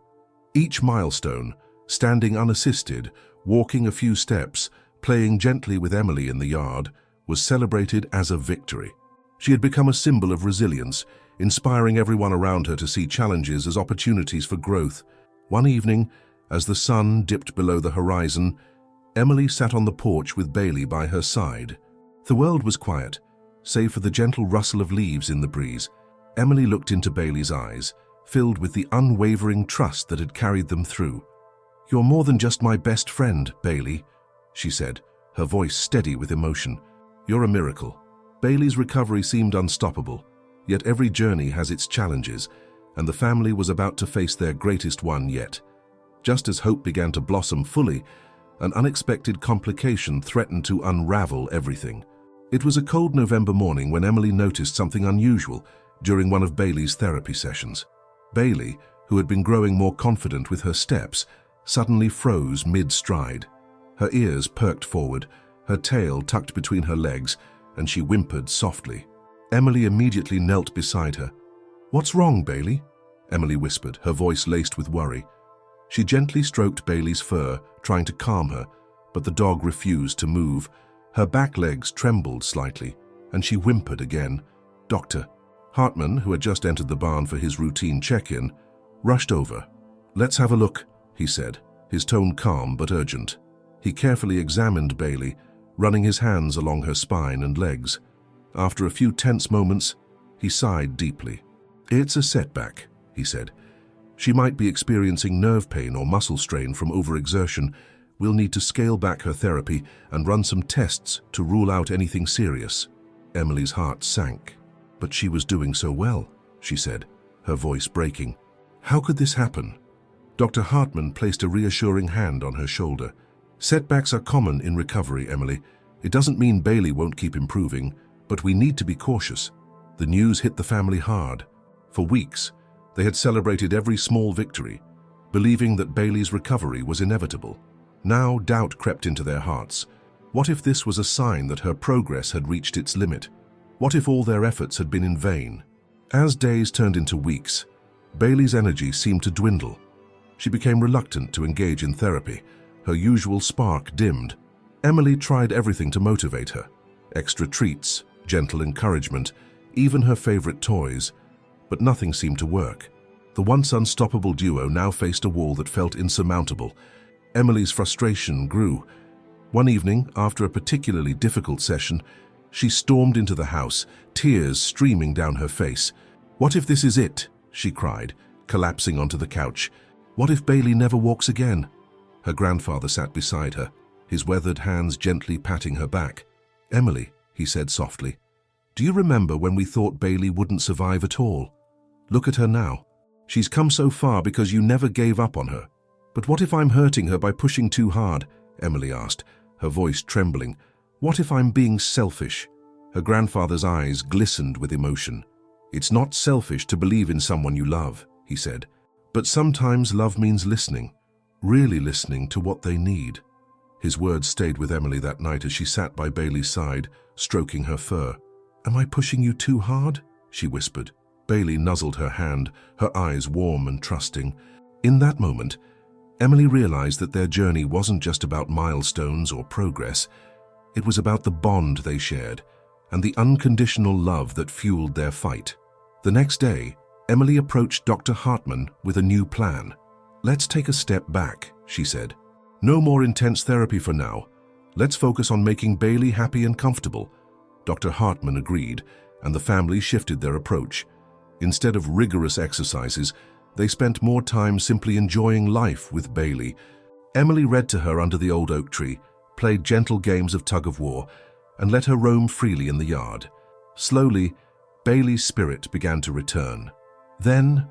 Each milestone, standing unassisted, walking a few steps, playing gently with Emily in the yard, was celebrated as a victory. She had become a symbol of resilience, inspiring everyone around her to see challenges as opportunities for growth. One evening, as the sun dipped below the horizon, Emily sat on the porch with Bailey by her side. The world was quiet, save for the gentle rustle of leaves in the breeze. Emily looked into Bailey's eyes, filled with the unwavering trust that had carried them through. "You're more than just my best friend, Bailey," she said, her voice steady with emotion. "You're a miracle." Bailey's recovery seemed unstoppable, yet every journey has its challenges, and the family was about to face their greatest one yet. Just as hope began to blossom fully, an unexpected complication threatened to unravel everything. It was a cold November morning when Emily noticed something unusual during one of Bailey's therapy sessions. Bailey, who had been growing more confident with her steps, suddenly froze mid-stride. Her ears perked forward, her tail tucked between her legs, and she whimpered softly. Emily immediately knelt beside her. "What's wrong, Bailey?" Emily whispered, her voice laced with worry. She gently stroked Bailey's fur, trying to calm her, but the dog refused to move. Her back legs trembled slightly, and she whimpered again. Dr. Hartman, who had just entered the barn for his routine check-in, rushed over. "Let's have a look," he said, his tone calm but urgent. He carefully examined Bailey, running his hands along her spine and legs. After a few tense moments, he sighed deeply. "It's a setback," he said. "She might be experiencing nerve pain or muscle strain from overexertion. We'll need to scale back her therapy and run some tests to rule out anything serious." Emily's heart sank. "But she was doing so well," she said, her voice breaking. "How could this happen?" Dr. Hartman placed a reassuring hand on her shoulder. "Setbacks are common in recovery, Emily. It doesn't mean Bailey won't keep improving, but we need to be cautious." The news hit the family hard. For weeks, they had celebrated every small victory, believing that Bailey's recovery was inevitable. Now doubt crept into their hearts. What if this was a sign that her progress had reached its limit? What if all their efforts had been in vain? As days turned into weeks, Bailey's energy seemed to dwindle. She became reluctant to engage in therapy. Her usual spark dimmed. Emily tried everything to motivate her. Extra treats, gentle encouragement, even her favorite toys. But nothing seemed to work. The once unstoppable duo now faced a wall that felt insurmountable. Emily's frustration grew. One evening, after a particularly difficult session, she stormed into the house, tears streaming down her face. "What if this is it?" she cried, collapsing onto the couch. "What if Bailey never walks again?" Her grandfather sat beside her, his weathered hands gently patting her back. "Emily," he said softly, "do you remember when we thought Bailey wouldn't survive at all? Look at her now. She's come so far because you never gave up on her." "But what if I'm hurting her by pushing too hard?" Emily asked, her voice trembling. "What if I'm being selfish?" Her grandfather's eyes glistened with emotion. "It's not selfish to believe in someone you love," he said. "But sometimes love means listening, really listening to what they need." His words stayed with Emily that night as she sat by Bailey's side, stroking her fur. "Am I pushing you too hard?" she whispered. Bailey nuzzled her hand, her eyes warm and trusting. In that moment, Emily realized that their journey wasn't just about milestones or progress. It was about the bond they shared and the unconditional love that fueled their fight. The next day, Emily approached Dr. Hartman with a new plan. "Let's take a step back," she said. "No more intense therapy for now. Let's focus on making Bailey happy and comfortable." Dr. Hartman agreed, and the family shifted their approach. Instead of rigorous exercises, they spent more time simply enjoying life with Bailey. Emily read to her under the old oak tree, played gentle games of tug-of-war, and let her roam freely in the yard. Slowly, Bailey's spirit began to return. Then,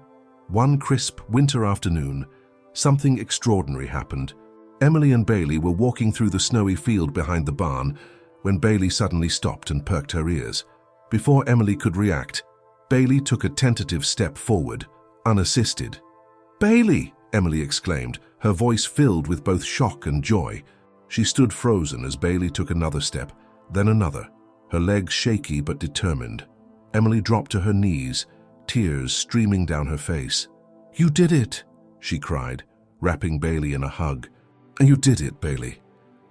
one crisp winter afternoon, something extraordinary happened. Emily and Bailey were walking through the snowy field behind the barn when Bailey suddenly stopped and perked her ears. Before Emily could react, Bailey took a tentative step forward, unassisted. "Bailey!" Emily exclaimed, her voice filled with both shock and joy. She stood frozen as Bailey took another step, then another, her legs shaky but determined. Emily dropped to her knees, tears streaming down her face. "You did it!" she cried, wrapping Bailey in a hug. "You did it, Bailey."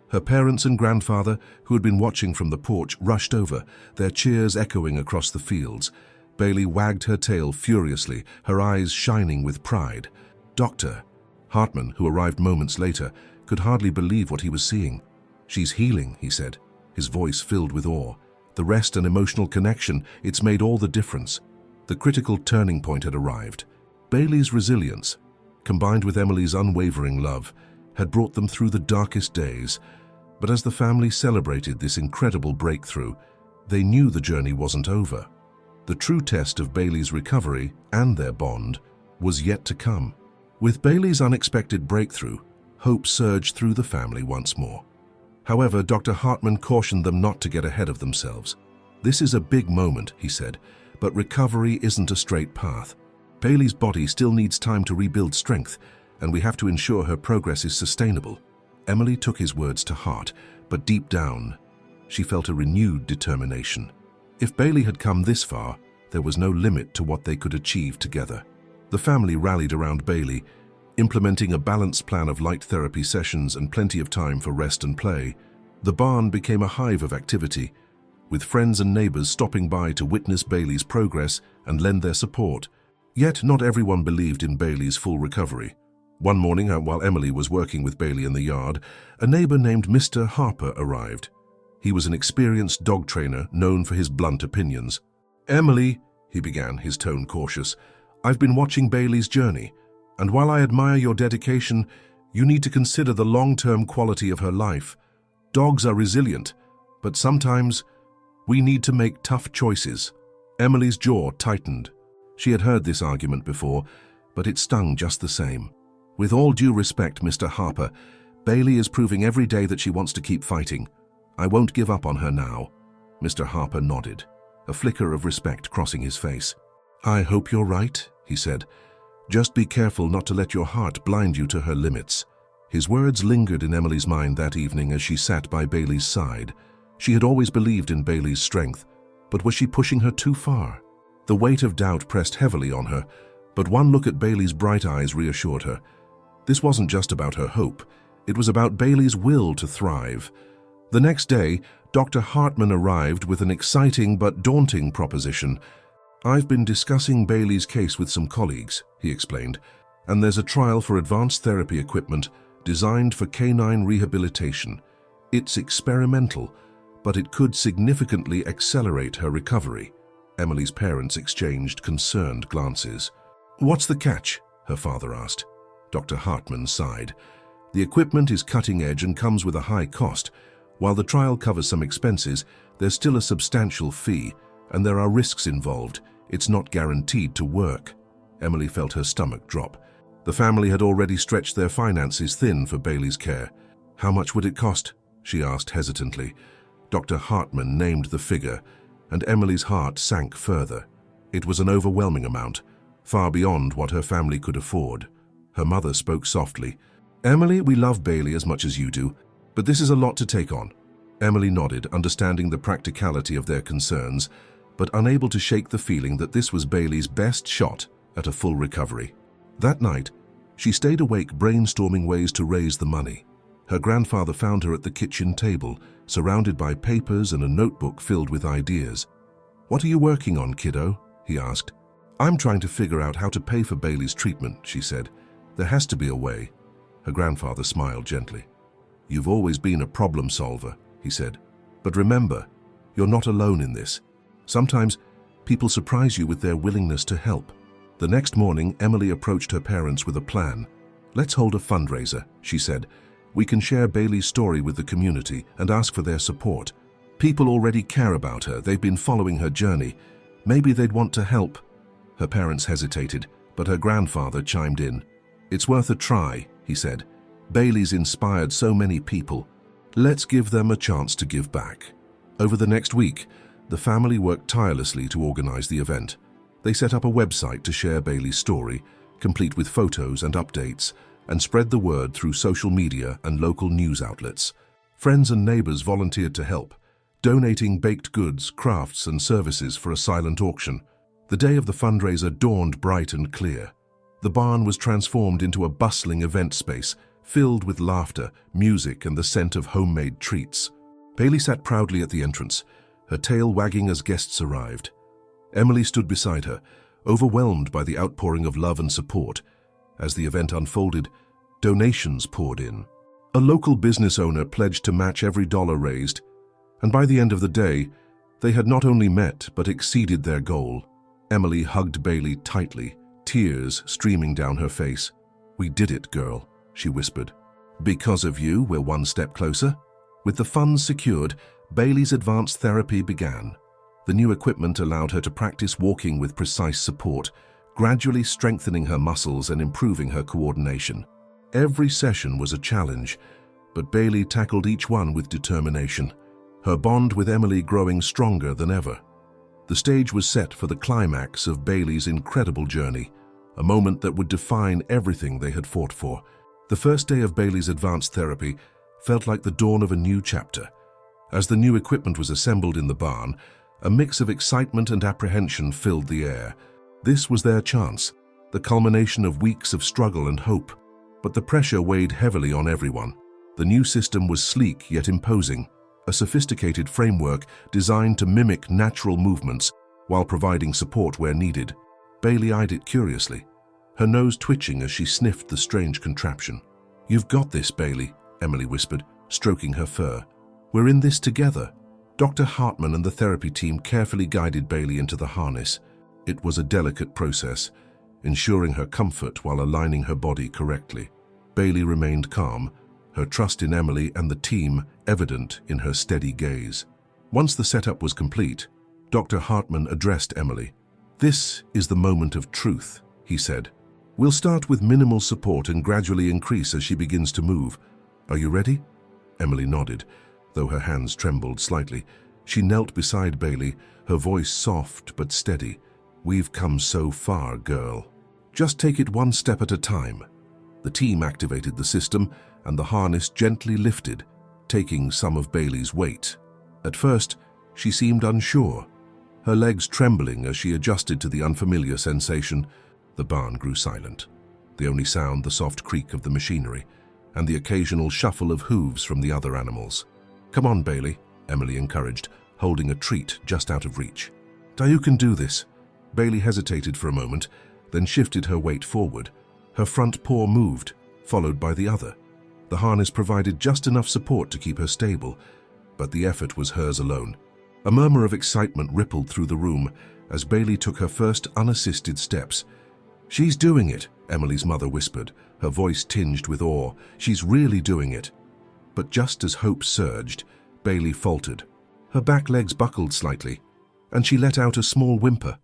Her parents and grandfather, who had been watching from the porch, rushed over, their cheers echoing across the fields. Bailey wagged her tail furiously, her eyes shining with pride. Dr. Hartman, who arrived moments later, could hardly believe what he was seeing. "She's healing," he said, his voice filled with awe. "The rest and emotional connection, it's made all the difference." The critical turning point had arrived. Bailey's resilience, combined with Emily's unwavering love, had brought them through the darkest days. But as the family celebrated this incredible breakthrough, they knew the journey wasn't over. The true test of Bailey's recovery and their bond was yet to come. With Bailey's unexpected breakthrough, hope surged through the family once more. However, Dr. Hartman cautioned them not to get ahead of themselves. "This is a big moment," he said, "but recovery isn't a straight path. Bailey's body still needs time to rebuild strength, and we have to ensure her progress is sustainable." Emily took his words to heart, but deep down, she felt a renewed determination. If Bailey had come this far, there was no limit to what they could achieve together. The family rallied around Bailey, implementing a balanced plan of light therapy sessions and plenty of time for rest and play. The barn became a hive of activity, with friends and neighbors stopping by to witness Bailey's progress and lend their support. Yet not everyone believed in Bailey's full recovery. One morning, while Emily was working with Bailey in the yard, a neighbor named Mr. Harper arrived. He was an experienced dog trainer known for his blunt opinions. "Emily," he began, his tone cautious, "I've been watching Bailey's journey, and while I admire your dedication, you need to consider the long-term quality of her life. Dogs are resilient, but sometimes we need to make tough choices." Emily's jaw tightened. She had heard this argument before, but it stung just the same. "With all due respect, Mr. Harper, Bailey is proving every day that she wants to keep fighting. I won't give up on her now." Mr. Harper nodded, a flicker of respect crossing his face. "I hope you're right," he said. "Just be careful not to let your heart blind you to her limits." His words lingered in Emily's mind that evening as she sat by Bailey's side. She had always believed in Bailey's strength, but was she pushing her too far? The weight of doubt pressed heavily on her, but one look at Bailey's bright eyes reassured her. This wasn't just about her hope. It was about Bailey's will to thrive. The next day, Dr. Hartman arrived with an exciting but daunting proposition. "I've been discussing Bailey's case with some colleagues," he explained, "and there's a trial for advanced therapy equipment designed for canine rehabilitation. It's experimental, but it could significantly accelerate her recovery." Emily's parents exchanged concerned glances. "What's the catch?" her father asked. Dr. Hartman sighed. "The equipment is cutting edge and comes with a high cost. While the trial covers some expenses, there's still a substantial fee, and there are risks involved. It's not guaranteed to work." Emily felt her stomach drop. The family had already stretched their finances thin for Bailey's care. "How much would it cost?" she asked hesitantly. Dr. Hartman named the figure, and Emily's heart sank further. It was an overwhelming amount, far beyond what her family could afford. Her mother spoke softly. "Emily, we love Bailey as much as you do, but this is a lot to take on." Emily nodded, understanding the practicality of their concerns, but unable to shake the feeling that this was Bailey's best shot at a full recovery. That night, she stayed awake brainstorming ways to raise the money. Her grandfather found her at the kitchen table, surrounded by papers and a notebook filled with ideas. "What are you working on, kiddo?" he asked. "I'm trying to figure out how to pay for Bailey's treatment," she said. "There has to be a way." Her grandfather smiled gently. "You've always been a problem solver," he said. "But remember, you're not alone in this. Sometimes people surprise you with their willingness to help." The next morning, Emily approached her parents with a plan. "Let's hold a fundraiser," she said. "We can share Bailey's story with the community and ask for their support. People already care about her. They've been following her journey. Maybe they'd want to help." Her parents hesitated, but her grandfather chimed in. "It's worth a try," he said. "Bailey's inspired so many people. Let's give them a chance to give back." Over the next week, the family worked tirelessly to organize the event. They set up a website to share Bailey's story, complete with photos and updates, and spread the word through social media and local news outlets. Friends and neighbors volunteered to help, donating baked goods, crafts, and services for a silent auction. The day of the fundraiser dawned bright and clear. The barn was transformed into a bustling event space, filled with laughter, music, and the scent of homemade treats. Bailey sat proudly at the entrance, her tail wagging as guests arrived. Emily stood beside her, overwhelmed by the outpouring of love and support. As the event unfolded, donations poured in. A local business owner pledged to match every dollar raised, and by the end of the day, they had not only met but exceeded their goal. Emily hugged Bailey tightly, tears streaming down her face. "We did it, girl," she whispered. "Because of you, we're one step closer." With the funds secured, Bailey's advanced therapy began. The new equipment allowed her to practice walking with precise support, gradually strengthening her muscles and improving her coordination. Every session was a challenge, but Bailey tackled each one with determination, her bond with Emily growing stronger than ever. The stage was set for the climax of Bailey's incredible journey, a moment that would define everything they had fought for. The first day of Bailey's advanced therapy felt like the dawn of a new chapter. As the new equipment was assembled in the barn, a mix of excitement and apprehension filled the air. This was their chance, the culmination of weeks of struggle and hope. But the pressure weighed heavily on everyone. The new system was sleek yet imposing, a sophisticated framework designed to mimic natural movements while providing support where needed. Bailey eyed it curiously, her nose twitching as she sniffed the strange contraption. "You've got this, Bailey," Emily whispered, stroking her fur. "We're in this together." Dr. Hartman and the therapy team carefully guided Bailey into the harness. It was a delicate process, ensuring her comfort while aligning her body correctly. Bailey remained calm, her trust in Emily and the team evident in her steady gaze. Once the setup was complete, Dr. Hartman addressed Emily. "This is the moment of truth," he said. "We'll start with minimal support and gradually increase as she begins to move. Are you ready?" Emily nodded, though her hands trembled slightly. She knelt beside Bailey, her voice soft but steady. "We've come so far, girl. Just take it one step at a time." The team activated the system, and the harness gently lifted, taking some of Bailey's weight. At first, she seemed unsure, her legs trembling as she adjusted to the unfamiliar sensation. The barn grew silent. the only sound the soft creak of the machinery, and the occasional shuffle of hooves from the other animals. "Come on, Bailey," Emily encouraged, holding a treat just out of reach. "You can do this." Bailey hesitated for a moment, then shifted her weight forward. Her front paw moved, followed by the other. The harness provided just enough support to keep her stable, but the effort was hers alone. A murmur of excitement rippled through the room as Bailey took her first unassisted steps. "She's doing it," Emily's mother whispered, her voice tinged with awe. "She's really doing it." But just as hope surged, Bailey faltered. Her back legs buckled slightly, and she let out a small whimper.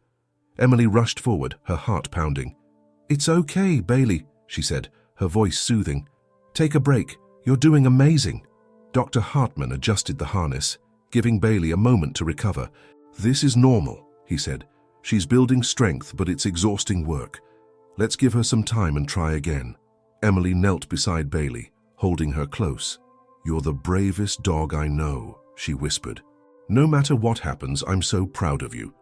Emily rushed forward, her heart pounding. "It's okay, Bailey," she said, her voice soothing. "Take a break. You're doing amazing." Dr. Hartman adjusted the harness, giving Bailey a moment to recover. "This is normal," he said. "She's building strength, but it's exhausting work. Let's give her some time and try again." Emily knelt beside Bailey, holding her close. "You're the bravest dog I know," she whispered. "No matter what happens, I'm so proud of you."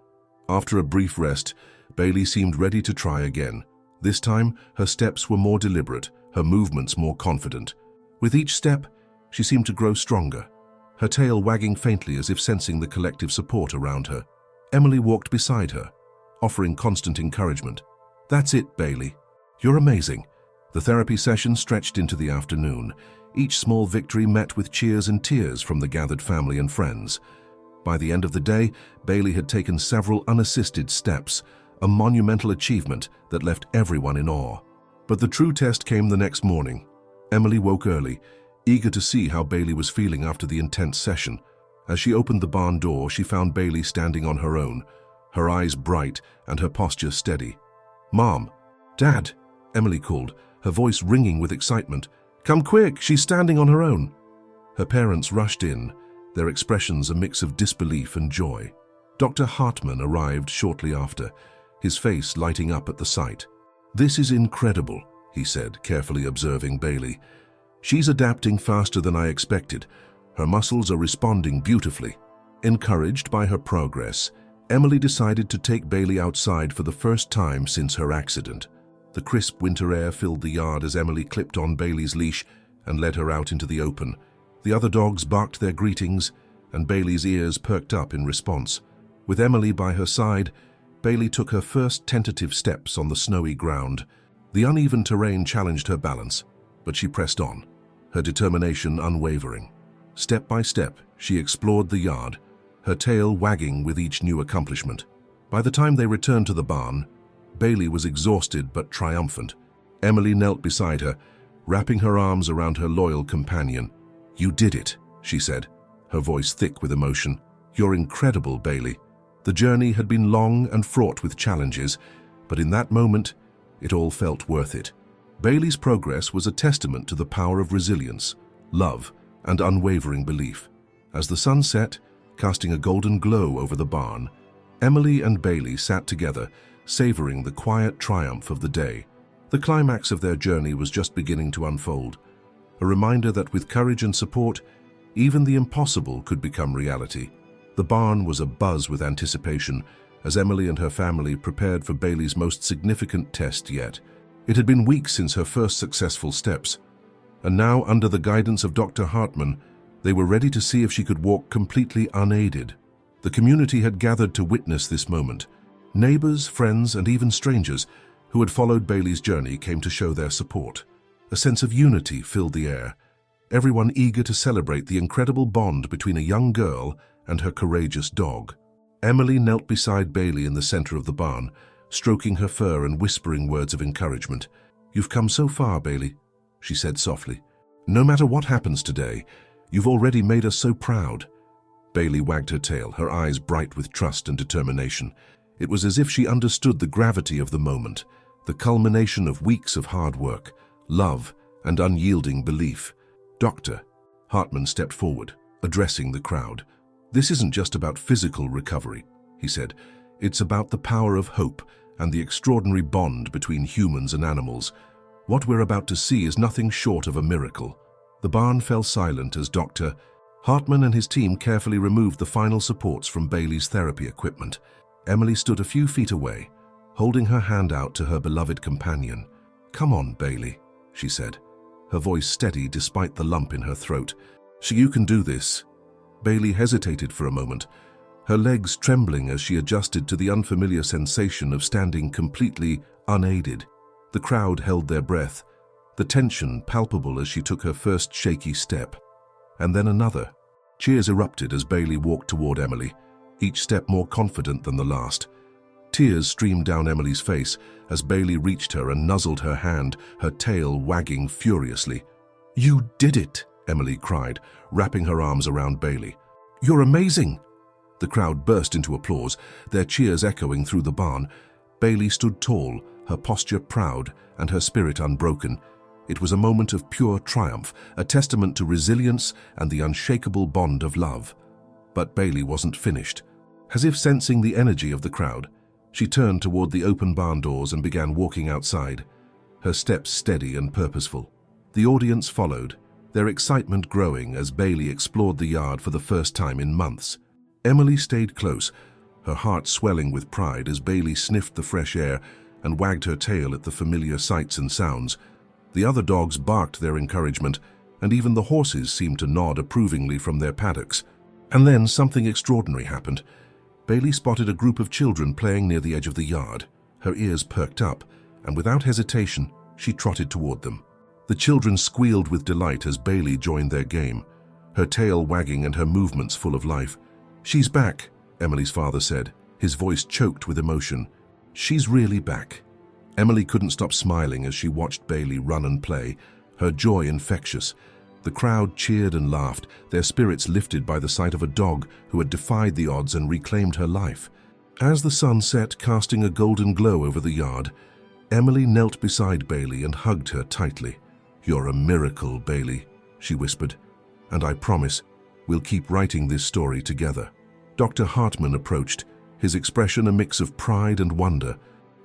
After a brief rest, Bailey seemed ready to try again. This time, her steps were more deliberate, her movements more confident. With each step, she seemed to grow stronger, her tail wagging faintly as if sensing the collective support around her. Emily walked beside her, offering constant encouragement. "That's it, Bailey. You're amazing." The therapy session stretched into the afternoon, each small victory met with cheers and tears from the gathered family and friends. By the end of the day, Bailey had taken several unassisted steps, a monumental achievement that left everyone in awe. But the true test came the next morning. Emily woke early, eager to see how Bailey was feeling after the intense session. As she opened the barn door, she found Bailey standing on her own, her eyes bright and her posture steady. "Mom, Dad," Emily called, her voice ringing with excitement. "Come quick, she's standing on her own." Her parents rushed in, their expressions a mix of disbelief and joy. Dr. Hartman arrived shortly after, his face lighting up at the sight. "This is incredible," he said, carefully observing Bailey. "She's adapting faster than I expected. Her muscles are responding beautifully." Encouraged by her progress, Emily decided to take Bailey outside for the first time since her accident. The crisp winter air filled the yard as Emily clipped on Bailey's leash and led her out into the open. The other dogs barked their greetings, and Bailey's ears perked up in response. With Emily by her side, Bailey took her first tentative steps on the snowy ground. The uneven terrain challenged her balance, but she pressed on, her determination unwavering. Step by step, she explored the yard, her tail wagging with each new accomplishment. By the time they returned to the barn, Bailey was exhausted but triumphant. Emily knelt beside her, wrapping her arms around her loyal companion. "You did it," she said, her voice thick with emotion. "You're incredible, Bailey." The journey had been long and fraught with challenges, but in that moment, it all felt worth it. Bailey's progress was a testament to the power of resilience, love, and unwavering belief. As the sun set, casting a golden glow over the barn, Emily and Bailey sat together, savoring the quiet triumph of the day. The climax of their journey was just beginning to unfold, a reminder that with courage and support, even the impossible could become reality. The barn was abuzz with anticipation as Emily and her family prepared for Bailey's most significant test yet. It had been weeks since her first successful steps, and now, under the guidance of Dr. Hartman, they were ready to see if she could walk completely unaided. The community had gathered to witness this moment. Neighbors, friends, and even strangers who had followed Bailey's journey came to show their support. A sense of unity filled the air, everyone eager to celebrate the incredible bond between a young girl and her courageous dog. Emily knelt beside Bailey in the center of the barn, stroking her fur and whispering words of encouragement. "You've come so far, Bailey," she said softly. "No matter what happens today, you've already made us so proud." Bailey wagged her tail, her eyes bright with trust and determination. It was as if she understood the gravity of the moment, the culmination of weeks of hard work, love, and unyielding belief. "Doctor," Hartman stepped forward, addressing the crowd. "This isn't just about physical recovery," he said. "It's about the power of hope and the extraordinary bond between humans and animals. What we're about to see is nothing short of a miracle." The barn fell silent as Dr. Hartman and his team carefully removed the final supports from Bailey's therapy equipment. Emily stood a few feet away, holding her hand out to her beloved companion. "Come on, Bailey," she said, her voice steady despite the lump in her throat. "You can do this." Bailey hesitated for a moment, her legs trembling as she adjusted to the unfamiliar sensation of standing completely unaided. The crowd held their breath, the tension palpable as she took her first shaky step. And then another. Cheers erupted as Bailey walked toward Emily, each step more confident than the last. Tears streamed down Emily's face as Bailey reached her and nuzzled her hand, her tail wagging furiously. "You did it!" Emily cried, wrapping her arms around Bailey. "You're amazing!" The crowd burst into applause, their cheers echoing through the barn. Bailey stood tall, her posture proud and her spirit unbroken. It was a moment of pure triumph, a testament to resilience and the unshakable bond of love. But Bailey wasn't finished. As if sensing the energy of the crowd, she turned toward the open barn doors and began walking outside, her steps steady and purposeful. The audience followed, their excitement growing as Bailey explored the yard for the first time in months. Emily stayed close, her heart swelling with pride as Bailey sniffed the fresh air and wagged her tail at the familiar sights and sounds. The other dogs barked their encouragement, and even the horses seemed to nod approvingly from their paddocks. And then something extraordinary happened. Bailey spotted a group of children playing near the edge of the yard. Her ears perked up, and without hesitation, she trotted toward them. The children squealed with delight as Bailey joined their game, her tail wagging and her movements full of life. "She's back," Emily's father said, his voice choked with emotion. "She's really back." Emily couldn't stop smiling as she watched Bailey run and play, her joy infectious. The crowd cheered and laughed, their spirits lifted by the sight of a dog who had defied the odds and reclaimed her life. As the sun set, casting a golden glow over the yard, Emily knelt beside Bailey and hugged her tightly. "You're a miracle, Bailey," she whispered, "and I promise we'll keep writing this story together." Dr. Hartman approached, his expression a mix of pride and wonder.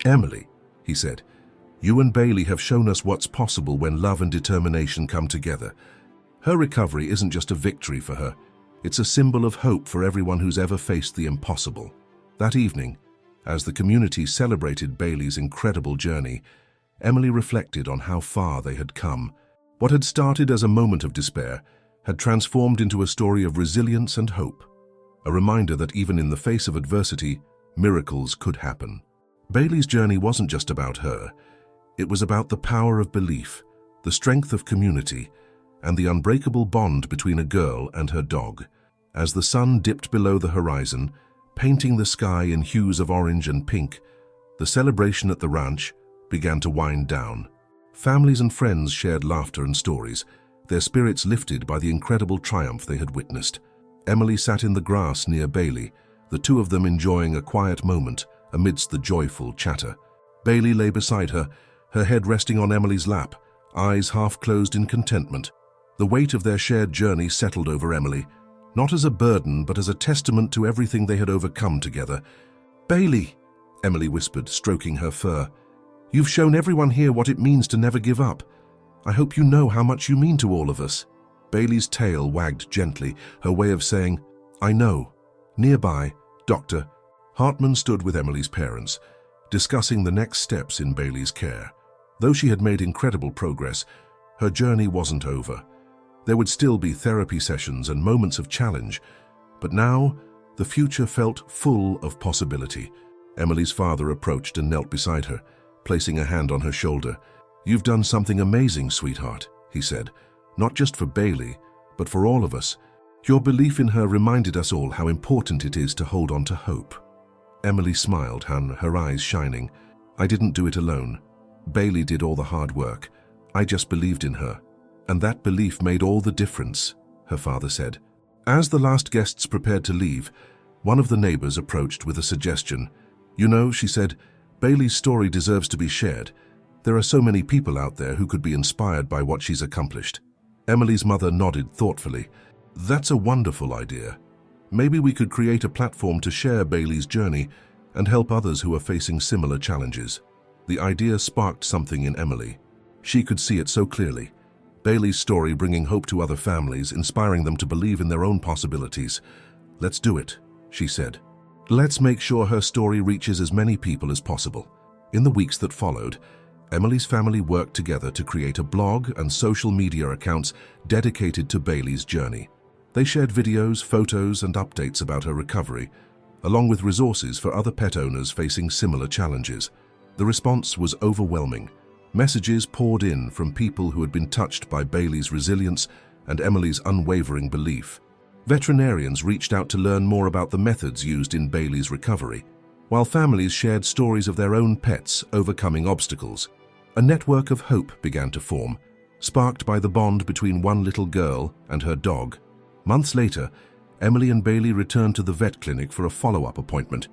"Emily," he said, "you and Bailey have shown us what's possible when love and determination come together. Her recovery isn't just a victory for her, it's a symbol of hope for everyone who's ever faced the impossible." That evening, as the community celebrated Bailey's incredible journey, Emily reflected on how far they had come. What had started as a moment of despair had transformed into a story of resilience and hope, a reminder that even in the face of adversity, miracles could happen. Bailey's journey wasn't just about her. It was about the power of belief, the strength of community, and the unbreakable bond between a girl and her dog. As the sun dipped below the horizon, painting the sky in hues of orange and pink, the celebration at the ranch began to wind down. Families and friends shared laughter and stories, their spirits lifted by the incredible triumph they had witnessed. Emily sat in the grass near Bailey, the two of them enjoying a quiet moment amidst the joyful chatter. Bailey lay beside her, her head resting on Emily's lap, eyes half closed in contentment. The weight of their shared journey settled over Emily, not as a burden but as a testament to everything they had overcome together. "Bailey," Emily whispered, stroking her fur, "you've shown everyone here what it means to never give up. I hope you know how much you mean to all of us." Bailey's tail wagged gently, her way of saying, "I know." Nearby, Dr. Hartman stood with Emily's parents, discussing the next steps in Bailey's care. Though she had made incredible progress, her journey wasn't over. There would still be therapy sessions and moments of challenge, but now the future felt full of possibility. Emily's father approached and knelt beside her, placing a hand on her shoulder. "You've done something amazing, sweetheart," he said, "not just for Bailey, but for all of us. Your belief in her reminded us all how important it is to hold on to hope." Emily smiled, her eyes shining. "I didn't do it alone. Bailey did all the hard work. I just believed in her. And that belief made all the difference," her father said. As the last guests prepared to leave, one of the neighbors approached with a suggestion. "You know," she said, "Bailey's story deserves to be shared. There are so many people out there who could be inspired by what she's accomplished." Emily's mother nodded thoughtfully. "That's a wonderful idea. Maybe we could create a platform to share Bailey's journey and help others who are facing similar challenges." The idea sparked something in Emily. She could see it so clearly. Bailey's story bringing hope to other families, inspiring them to believe in their own possibilities. "Let's do it," she said. "Let's make sure her story reaches as many people as possible." In the weeks that followed, Emily's family worked together to create a blog and social media accounts dedicated to Bailey's journey. They shared videos, photos, and updates about her recovery, along with resources for other pet owners facing similar challenges. The response was overwhelming. Messages poured in from people who had been touched by Bailey's resilience and Emily's unwavering belief. Veterinarians reached out to learn more about the methods used in Bailey's recovery, while families shared stories of their own pets overcoming obstacles. A network of hope began to form, sparked by the bond between one little girl and her dog. Months later, Emily and Bailey returned to the vet clinic for a follow-up appointment.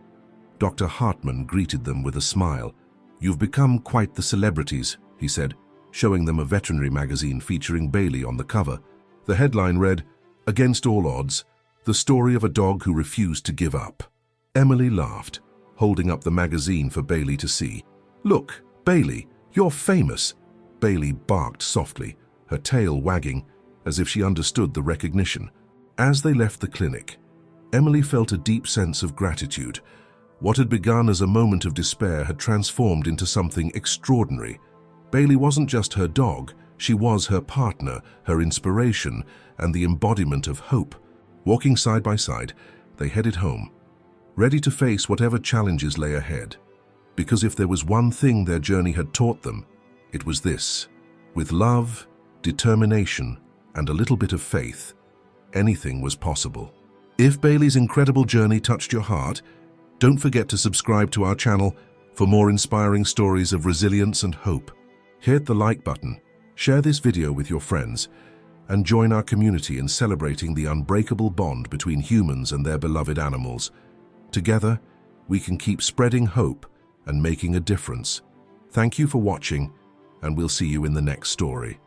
Dr. Hartman greeted them with a smile. "You've become quite the celebrities," he said, showing them a veterinary magazine featuring Bailey on the cover. The headline read, "Against all odds, the story of a dog who refused to give up." Emily laughed, holding up the magazine for Bailey to see. "Look, Bailey, you're famous." Bailey barked softly, her tail wagging, as if she understood the recognition. As they left the clinic, Emily felt a deep sense of gratitude. What had begun as a moment of despair had transformed into something extraordinary. Bailey wasn't just her dog, she was her partner, her inspiration, and the embodiment of hope. Walking side by side, they headed home, ready to face whatever challenges lay ahead. Because if there was one thing their journey had taught them, it was this: with love, determination, and a little bit of faith, anything was possible. If Bailey's incredible journey touched your heart, don't forget to subscribe to our channel for more inspiring stories of resilience and hope. Hit the like button, share this video with your friends, and join our community in celebrating the unbreakable bond between humans and their beloved animals. Together, we can keep spreading hope and making a difference. Thank you for watching, and we'll see you in the next story.